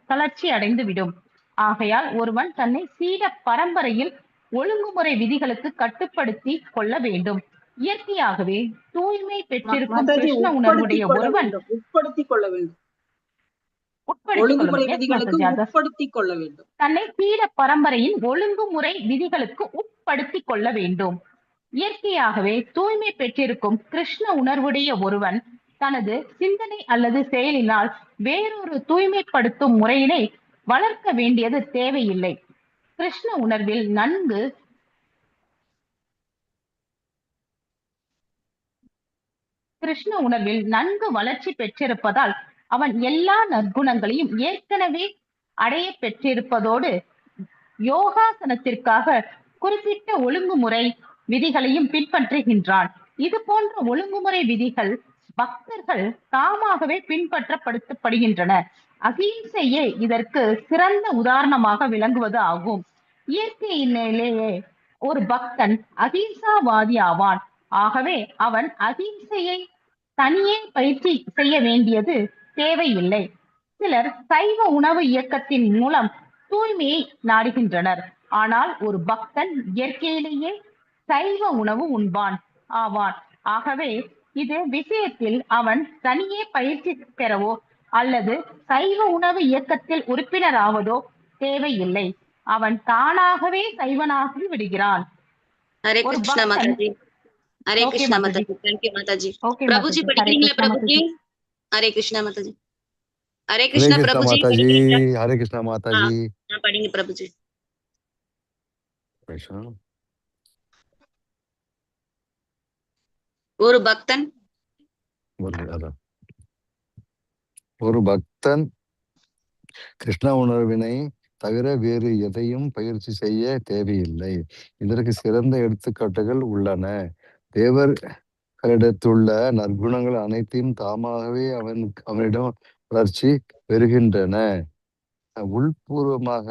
தளர்ச்சி அடைந்து விடும். ஆகையால் ஒருவன் தன்னை சீட பரம்பரையில் ஒழுங்குமுறை விதிகளுக்கு கட்டுப்படுத்தி கொள்ள வேண்டும். இயற்கையாகவே தூய்மை பெற்றிருக்கும் மாதாஜி கிருஷ்ண உட்படுத்திக் உணர்வுடைய கொள்ள ஒருவன் வேண்டும், உட்படுத்திக் கொள்ள வேண்டும், உட்படுத்திக் ஒழுங்குமுறை கொள்ளும். எஸ் விதிகளுக்கு மாதாஜி, உட்படுத்திக் கொள்ள வேண்டும். தன்னை சீட பரம்பரையின் ஒழுங்குமுறை விதிகளுக்கு உட்படுத்திக் கொள்ள வேண்டும். இயற்கையாகவே தூய்மை பெற்றிருக்கும் கிருஷ்ண உணர்வுடைய ஒருவன் தனது சிந்தனை அல்லது செயலினால் வேறொரு தூய்மைப்படுத்தும் முறையினை வளர்க்க வேண்டியது தேவையில்லை. கிருஷ்ண உணர்வில் நன்கு வளர்ச்சி பெற்றிருப்பதால் அவன் எல்லா நற்குணங்களையும் ஏற்கனவே அடைய பெற்றிருப்பதோடு யோகாசனத்திற்காக குறிப்பிட்ட ஒழுங்குமுறை விதிகளையும் பின்பற்றுகின்றான். இது போன்ற ஒழுங்குமுறை விதிகள் பக்தர்கள் தாமாகவே பின்பற்றப்படுகின்றன. அகிம்சையே இதற்கு சிறந்த உதாரணமாக விளங்குவது ஆகும். இயற்கையிலேயே ஒரு பக்தன் அகிம்சாவாதி ஆவான். ஆகவே அவன் அகிம்சையை தனியே பயிற்சி செய்ய வேண்டியது தேவையில்லை. சிலர் சைவ உணவு இயக்கத்தின் மூலம் தூய்மையை நாடுகின்றனர். ஆனால் ஒரு பக்தன் இயற்கையிலேயே சைவ உணவு உண்பான் ஆவான். ஆகவே இது விஷயத்தில் அவன் தனியே பயிற்சி பெறவோ அல்லது சைவ உணவு இயக்கத்தில் உறுப்பினராவதோ தேவையில்லை. அவன் தானாகவே சைவனாகி விடுகிறான். ஹரே ஒரு கிருஷ்ணா பக்தன் Mataji. Hare okay Krishna Mataji, Mataji. Thank you Mataji. Okay Prabhuji Mataji, Hare படிக்கிறீங்களா கிருஷ்ணா பிரபுஜி? மாதாஜி. ஹரே கிருஷ்ணா மாதாஜி. ஹரே ஹரே கிருஷ்ணா கிருஷ்ணா பிரபுஜி மாதாஜி. படிக்கிறீங்களா? ஹரே கிருஷ்ணா மாதாஜி. படிங்க பிரபுஜி. ஒரு பக்தன் ஒரு பக்தன் கிருஷ்ண உணர்வினை தவிர வேறு எதையும் பயிற்சி செய்ய தேவையில்லை. இதற்கு சிறந்த எடுத்துக்காட்டுகள் உள்ளன. தேவர்களிடத்துள்ள நற்குணங்கள் அனைத்தையும் தாமாகவே அவனிடம் வளர்ச்சி பெறுகின்றன. உள்பூர்வமாக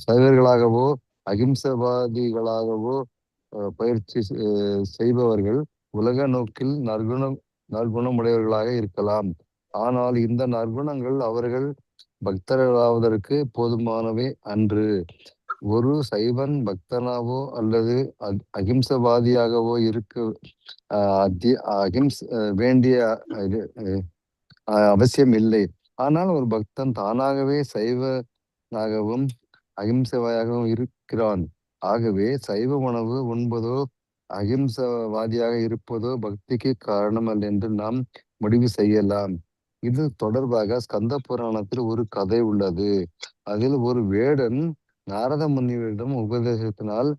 சைவர்களாகவோ அகிம்சவாதிகளாகவோ பயிற்சி செய்பவர்கள் உலக நோக்கில் நற்குணமுடையவர்களாக இருக்கலாம். ஆனால் இந்த நற்குணங்கள் அவர்கள் பக்தர்களாவதற்கு போதுமானவை அன்று. ஒரு சைவன் பக்தனாவோ அல்லது அகிம்சவாதியாகவோ இருக்க வேண்டிய அவசியம் இல்லை. ஆனால் ஒரு பக்தன் தானாகவே சைவனாகவும் அகிம்சவாதியாகவும் இருக்கிறான். ஆகவே சைவ உணவு உண்பதோ அகிம்சவாதியாக இருப்பதோ பக்திக்கு காரணமல்ல என்று நாம் முடிவு செய்யலாம். இது தொடர்பாக ஸ்கந்த புராணத்தில் ஒரு கதை உள்ளது. அதில் ஒரு வேடன் நாரத முனிவரிடம் உபதேசத்தினால்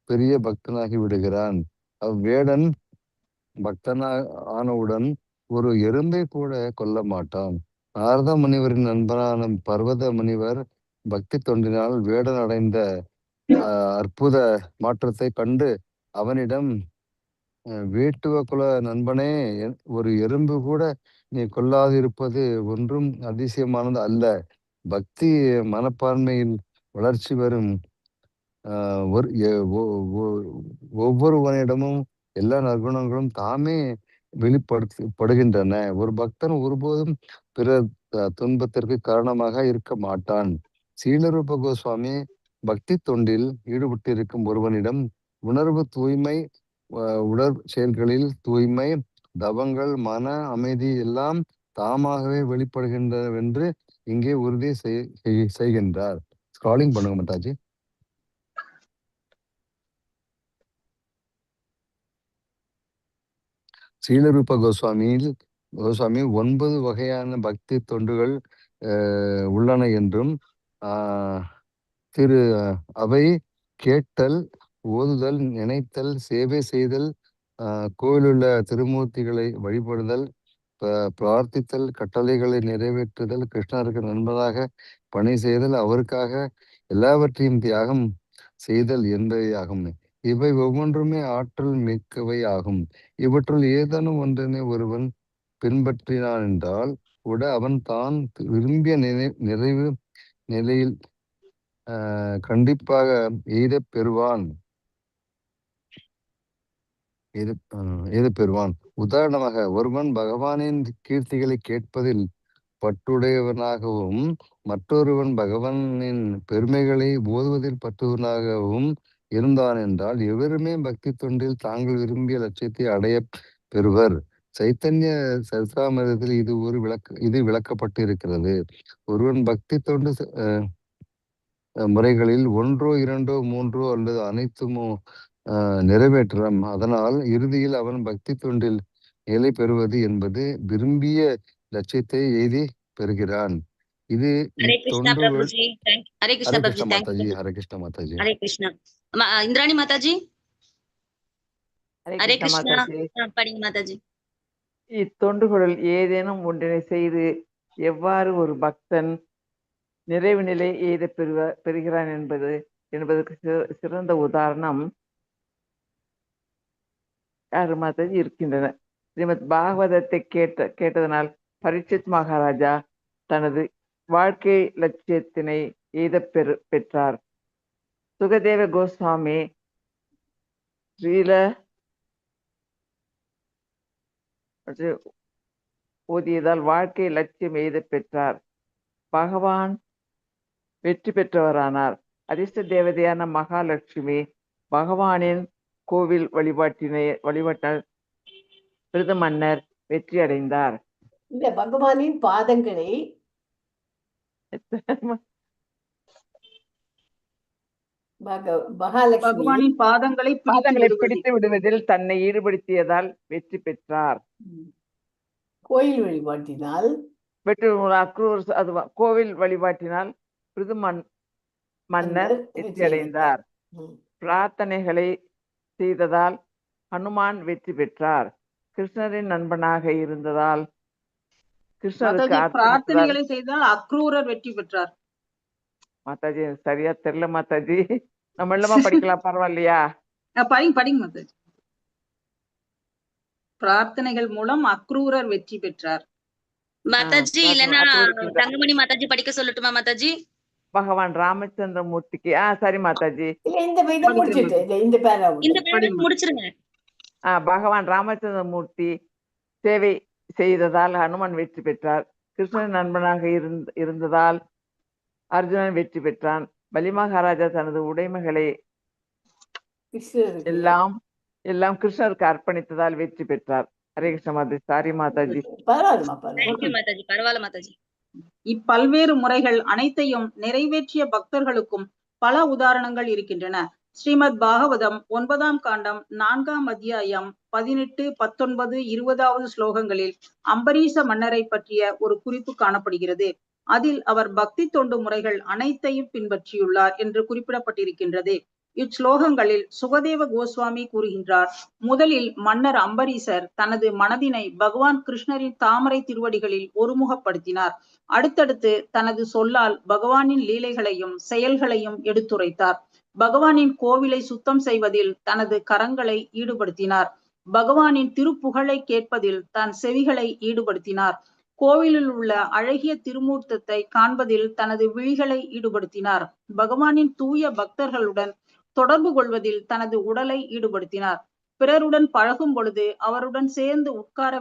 பெரிய பக்தனாகி விடுகிறான். அவ்வேடன் ஆனவுடன் ஒரு எறும்பை கூட கொல்ல மாட்டான். நாரத முனிவரின் நண்பரான பர்வத முனிவர் பக்தி தொண்டினால் வேடன் அடைந்த அற்புத மாற்றத்தை கண்டு அவனிடம், வேட்டுவ குல நண்பனே, ஒரு எறும்பு கூட நீ கொல்லாதிருப்பது ஒன்றும் அதிசயமானது அல்ல. பக்தி மனப்பான்மையில் வளர்ச்சி வரும் ஒவ்வொருவனிடமும் எல்லா நற்குணங்களும் தாமே வெளிப்படுகின்றன. ஒரு பக்தன் ஒருபோதும் பிற துன்பத்திற்கு காரணமாக இருக்க மாட்டான். சீலரூப கோஸ்வாமி பக்தி தொண்டில் ஈடுபட்டிருக்கும் ஒருவனிடம் உணர்வு தூய்மை, உடற்செயல்களில் தூய்மை, தவங்கள், மன அமைதி எல்லாம் தாமாகவே வெளிப்படுகின்றனவென்று இங்கே உறுதி செய்கின்றார். ஸ்க்ராலிங் பண்ணுங்க மாதாஜி. சீலரூப கோஸ்வாமி 9 வகையான பக்தி தொண்டுகள் உள்ளன என்றும் அவை கேட்டல், ஓதுதல், நினைத்தல், சேவை செய்தல், கோயிலுள்ள திருமூர்த்திகளை வழிபடுதல், பிரார்த்தித்தல், கட்டளைகளை நிறைவேற்றுதல், கிருஷ்ணருக்கு நண்பனாக பணி செய்தல், அவருக்காக எல்லாவற்றையும் தியாகம் செய்தல் என்பவையாகும். இவை ஒவ்வொன்றுமே ஆற்றல் மிக்கவை ஆகும். இவற்றுள் ஏதேனும் ஒன்றினை ஒருவன் பின்பற்றினான் என்றால் கூட அவன் தான் விரும்பிய நிறைவு நிலையில் கண்டிப்பாக எய்தப் பெறுவான். உதாரணமாக, ஒருவன் பகவானின் கீர்த்திகளை கேட்பதில் பற்றுடையவனாகவும் மற்றொருவன் பகவானின் பெருமைகளை போதுவதில் பற்றுவனாகவும் இருந்தான் என்றால் எவருமே பக்தி தொண்டில் தாங்கள் விரும்பிய லட்சியத்தை அடைய பெறுவர். சைத்தன்ய சரிதாமிரதத்தில் இது விளக்கப்பட்டு இருக்கிறது. ஒருவன் பக்தி தொண்டு முறைகளில் ஒன்றோ இரண்டோ மூன்றோ அல்லது அனைத்துமோ நிறைவேற்றலாம். அதனால் இறுதியில் அவன் பக்தி தொண்டில் நிலை பெறுவது என்பது விரும்பிய லட்சியத்தை எய்தி பெறுகிறான். இது ஹரே கிருஷ்ணா தொண்டு. பிரபுஜி. ஹரே கிருஷ்ணா ஹரே பிரபுஜி. கிருஷ்ண மாதாஜி. ஹரே கிருஷ்ண மாதாஜி. ஹரே கிருஷ்ணா. இந்திராணி மாதாஜி. ஹரே கிருஷ்ணா. படிங்க மாதாஜி. இத்தொண்டுகளுள் ஏதேனும் ஒன்றினை செய்து எவ்வாறு ஒரு பக்தன் நிறைவு நிலை எய்த பெறுகிறான் என்பதற்கு சிறந்த உதாரணம் யாரு மாதாஜி இருக்கின்றன. ஸ்ரீமத் பாகவதத்தை கேட்டதனால் பரீட்சித் மகாராஜா தனது வாழ்க்கை லட்சியத்தினை எய்த பெற்றார். சுகதேவ கோஸ்வாமி ஸ்ரீல ஓதியதால் வாழ்க்கை லட்சியம் எய்த பெற்றார். பகவான் வெற்றி பெற்றவரானார். அதிர்ஷ்ட தேவதையான மகாலட்சுமி பகவானின் கோவில் வழிபாட்டால் பிரத மன்னர் வெற்றி அடைந்தார். இந்த பகவானின் பாதங்களை பகவானின் பாதங்களை பிடித்து விடுவதில் தன்னை ஈடுபடுத்தியதால் வெற்றி பெற்றார். கோயில் வழிபாட்டினால் கோவில் வழிபாட்டினால் பிருது மன்னர் வெற்றி அடைந்தார். பிரார்த்தனைகளை செய்ததால் ஹனுமான் வெற்றி பெற்றார். கிருஷ்ணரின் நண்பனாக இருந்ததால் கிருஷ்ணருக்கு பிரார்த்தனைகளை செய்தால் அக்ரூரர் வெற்றி பெற்றார். மாதாஜி சரியா தெரியல மாதாஜி, நம்ம எல்லாமா படிக்கலாம் பரவாயில்லையா? படிங்க மாதாஜி. பிரார்த்தனைகள் மூலம் அக்ரூரர் வெற்றி பெற்றார். மாதாஜி இல்லனா தங்கமணி மாதாஜி படிக்க சொல்லட்டுமா மாதாஜி? பகவான் ராமச்சந்திர மூர்த்திக்கு சரி மாதாஜி. முடிச்சிருங்க. பகவான் ராமச்சந்திர மூர்த்தி சேவை செய்ததால் ஹனுமான் வெற்றி பெற்றார். கிருஷ்ணன் நண்பனாக இருந்ததால் அர்ஜுனன் வெற்றி பெற்றான். பலி மகாராஜா தனது உடைமைகளை எல்லாம் கிருஷ்ணருக்கு அர்ப்பணித்ததால் வெற்றி பெற்றார். ஹரே கிருஷ்ண மாதாஜி. சாரி மாதாஜி. பரவாயில்ல மாதாஜி. இப்பல்வேறு முறைகள் அனைத்தையும் நிறைவேற்றிய பக்தர்களுக்கும் பல உதாரணங்கள் இருக்கின்றன. ஸ்ரீமத் பாகவதம் 9ஆம் காண்டம் 4ஆம் அத்தியாயம் 18, 19, 20வது ஸ்லோகங்களில் அம்பரீஷ மன்னரை பற்றிய ஒரு குறிப்பு காணப்படுகிறது. அதில் அவர் பக்தி தொண்டு முறைகள் அனைத்தையும் பின்பற்றியுள்ளார் என்று குறிப்பிடப்பட்டிருக்கின்றது. இச்ச்லோகங்களில் சுகதேவ கோஸ்வாமி கூறுகின்றார், முதலில் மன்னர் அம்பரீசர் தனது மனதினை பகவான் கிருஷ்ணரின் தாமரை திருவடிகளில் ஒருமுகப்படுத்தினார். அடுத்தடுத்து தனது சொல்லால் பகவானின் லீலைகளையும் செயல்களையும் எடுத்துரைத்தார். பகவானின் கோவிலை சுத்தம் செய்வதில் தனது கரங்களை ஈடுபடுத்தினார். பகவானின் திருப்புகழை கேட்பதில் தன் செவிகளை ஈடுபடுத்தினார். கோவிலில் உள்ள அழகிய திருமூர்த்தத்தை காண்பதில் தனது விழிகளை ஈடுபடுத்தினார். பகவானின் தூய பக்தர்களுடன் தொடர்பு கொள்வதில் தனது உடலை ஈடுபடுத்தினார். பிறருடன் பழகும் பொழுது அவருடன் சேர்ந்து உட்கார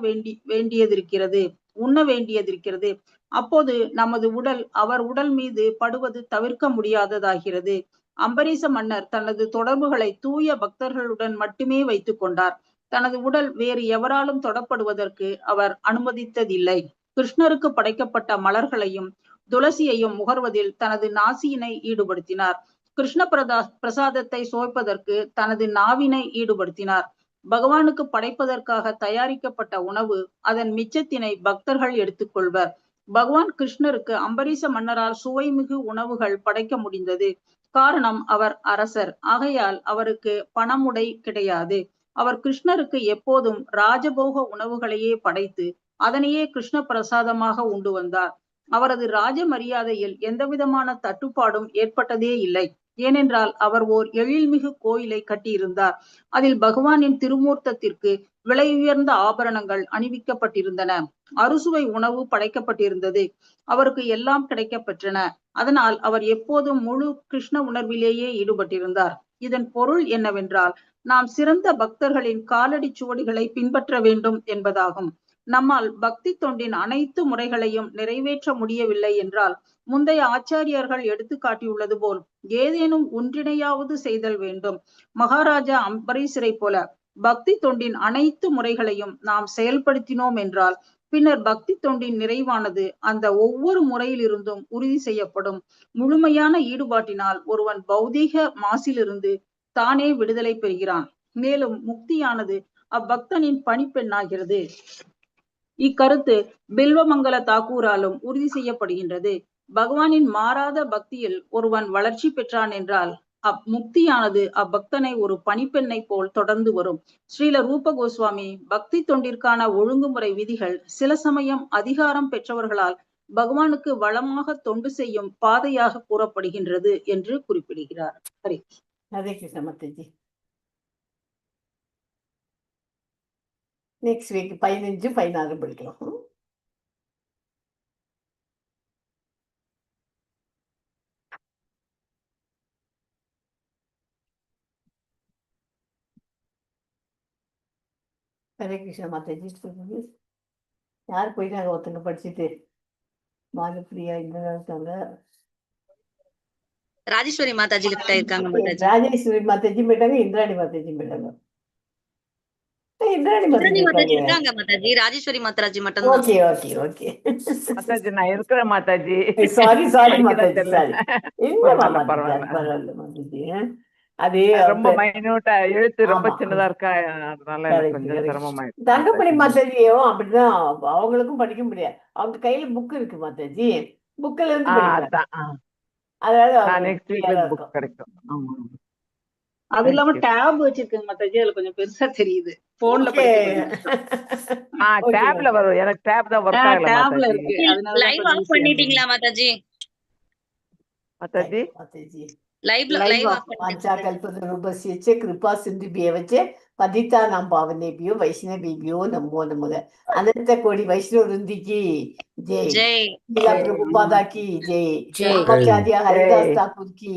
வேண்டியதிருக்கிறது, உண்ண வேண்டியதிருக்கிறது. அப்போது நமது உடல் அவர் உடல் மீது படுவது தவிர்க்க முடியாததாகிறது. அம்பரீஷ மன்னர் தனது தொடர்புகளை தூய பக்தர்களுடன் மட்டுமே வைத்துக் கொண்டார். தனது உடல் வேறு எவராலும் தொடப்படுவதற்கு அவர் அனுமதித்ததில்லை. கிருஷ்ணருக்கு படைக்கப்பட்ட மலர்களையும் துளசியையும் முகர்வதில் தனது நாசியினை ஈடுபடுத்தினார். கிருஷ்ண பிரசாதத்தை சுவைப்பதற்கு தனது நாவினை ஈடுபடுத்தினார். பகவானுக்கு படைப்பதற்காக தயாரிக்கப்பட்ட உணவு அதன் மிச்சத்தினை பக்தர்கள் எடுத்துக்கொள்வர். பகவான் கிருஷ்ணருக்கு அம்பரீஷ மன்னரால் சுவைமிகு உணவுகள் படைக்க முடிந்தது. காரணம், அவர் அரசர். ஆகையால் அவருக்கு பணமுடை கிடையாது. அவர் கிருஷ்ணருக்கு எப்போதும் ராஜபோக உணவுகளையே படைத்து அதனையே கிருஷ்ண பிரசாதமாக உண்டு வந்தார். அவரது ராஜ மரியாதையில் எந்தவிதமான தட்டுப்பாடும் ஏற்பட்டதே இல்லை. ஏனென்றால் அவர் ஓர் எழில்மிகு கோயிலை கட்டியிருந்தார். அதில் பகவானின் திருமூர்த்தத்திற்கு விலை உயர்ந்த ஆபரணங்கள் அணிவிக்கப்பட்டிருந்தன. அறுசுவை உணவு படைக்கப்பட்டிருந்தது. அவருக்கு எல்லாம் கிடைக்கப்பெற்றன. அதனால் அவர் எப்போதும் முழு கிருஷ்ண உணர்விலேயே ஈடுபட்டிருந்தார். இதன் பொருள் என்னவென்றால், நாம் சிறந்த பக்தர்களின் காலடி சுவடுகளை பின்பற்ற வேண்டும் என்பதாகும். நம்மால் பக்தி தொண்டின் அனைத்து முறைகளையும் நிறைவேற்ற முடியவில்லை என்றால் முந்தைய ஆச்சாரியர்கள் எடுத்து காட்டியுள்ளது போல் ஏதேனும் ஒன்றினையாவது செய்தல் வேண்டும். மகாராஜா அம்பரீசரை போல பக்தி தொண்டின் அனைத்து முறைகளையும் நாம் செயல்படுத்தினோம் என்றால் பின்னர் பக்தி தொண்டின் நிறைவானது அந்த ஒவ்வொரு முறையிலிருந்தும் உறுதி செய்யப்படும். முழுமையான ஈடுபாட்டினால் ஒருவன் பௌதீக மாசிலிருந்து தானே விடுதலை பெறுகிறான். மேலும் முக்தியானது அப்பக்தனின் பணிப்பெண்ணாகிறது. இக்கருத்து பில்வமங்கல தாக்கூராலும் உறுதி செய்யப்படுகின்றது. பகவானின் மாறாத பக்தியில் ஒருவன் வளர்ச்சி பெற்றான் என்றால் முக்தியானது அப்பக்தனை ஒரு பணிப்பெண்ணை போல் தொடர்ந்து வரும். ஸ்ரீல ரூப கோஸ்வாமி பக்தி தொண்டிற்கான ஒழுங்குமுறை விதிகள் சில சமயம் அதிகாரம் பெற்றவர்களால் பகவானுக்கு வளமாக தொண்டு செய்யும் பாதையாக கூறப்படுகின்றது என்று குறிப்பிடுகிறார். ஹரி ஹரே கிருஷ்ண மாதாஜி. நெக்ஸ்ட் வீக் 15, 16 படிக்கலாம். ஹரே கிருஷ்ண மாதாஜி. யார் போயிட்டாங்க? ஒருத்தங்க படிச்சுட்டு மாதப்பிரியா இந்த இருக்காங்க. ராஜேஸ்வரி மாதாஜி லிஃப்ட் ஆயிருக்காங்க மாதாஜி. ராஜேஸ்வரி மாதாஜி போயிட்டாங்க, இந்திராணி மாதாஜி போயிட்டாங்க. இந்திராணி மாதாஜி மாதாஜி இருக்காங்க மாதாஜி. ராஜேஸ்வரி மாதாஜி மட்டும் தான். Okay okay okay. மாதாஜி நான் இருக்கிறேன் மாதாஜி. சாரி சாரி மாதாஜி, தெரியல. சாரி. இல்ல பரவாயில்ல. பரவாயில்ல மாதாஜி. அது ரொம்ப மைனூட்டா எழுத்து ரொம்ப ஆமா, சின்னதா இருக்கா, அதனால எனக்கு correct, கொஞ்சம் correct. சிரமமாயிடுச்சு தங்கமணி மாதாஜி. மாதாஜியும் அப்படிதான். அவங்களுக்கும் படிக்க முடியாது. அவங்க கையில புக் இருக்கு மாதாஜி, புக்ல இருந்து படிக்கிறாங்க. அதான் அதனால நான் அவங்களுக்கு நெக்ஸ்ட் வீக்ல clear-ஆ புக் இருக்கும். கிடைக்கும். ஆமா. அது இல்லாம Thank you. டேப் வச்சிருக்கேன் மாதாஜி, அதுல கொஞ்சம் பெருசா தெரியுது. போன்ல ஓகே ஓகே டேப்ல வரும். எனக்கு டேப் தான் ஒர்க் ஆகல டேப்ல மாதாஜி. இருக்கு, அதனாலதான் லைவ் கொஞ்சம் ஆஃப் ஈஸியா பண்ணிட்டீங்களா மாதாஜி? மாதாஜி மாதாஜி. லைவ் லைவ் ஆஃப் பண்ணிட்டீங்களா? வாஞ்சாகல்பதரூபஸ்ய கிருபா சிந்துபியவச்ச பதிதானாம் பாவனேபியோ வைஷ்ணவேபியோ நமோ நமக. அனந்த கோடி வைஷ்ணவ விருந்திக்கு ஜெய். ஜெய். लीला प्रभुपादा की जय. जय. आचार्य हरिदास ठाकुर की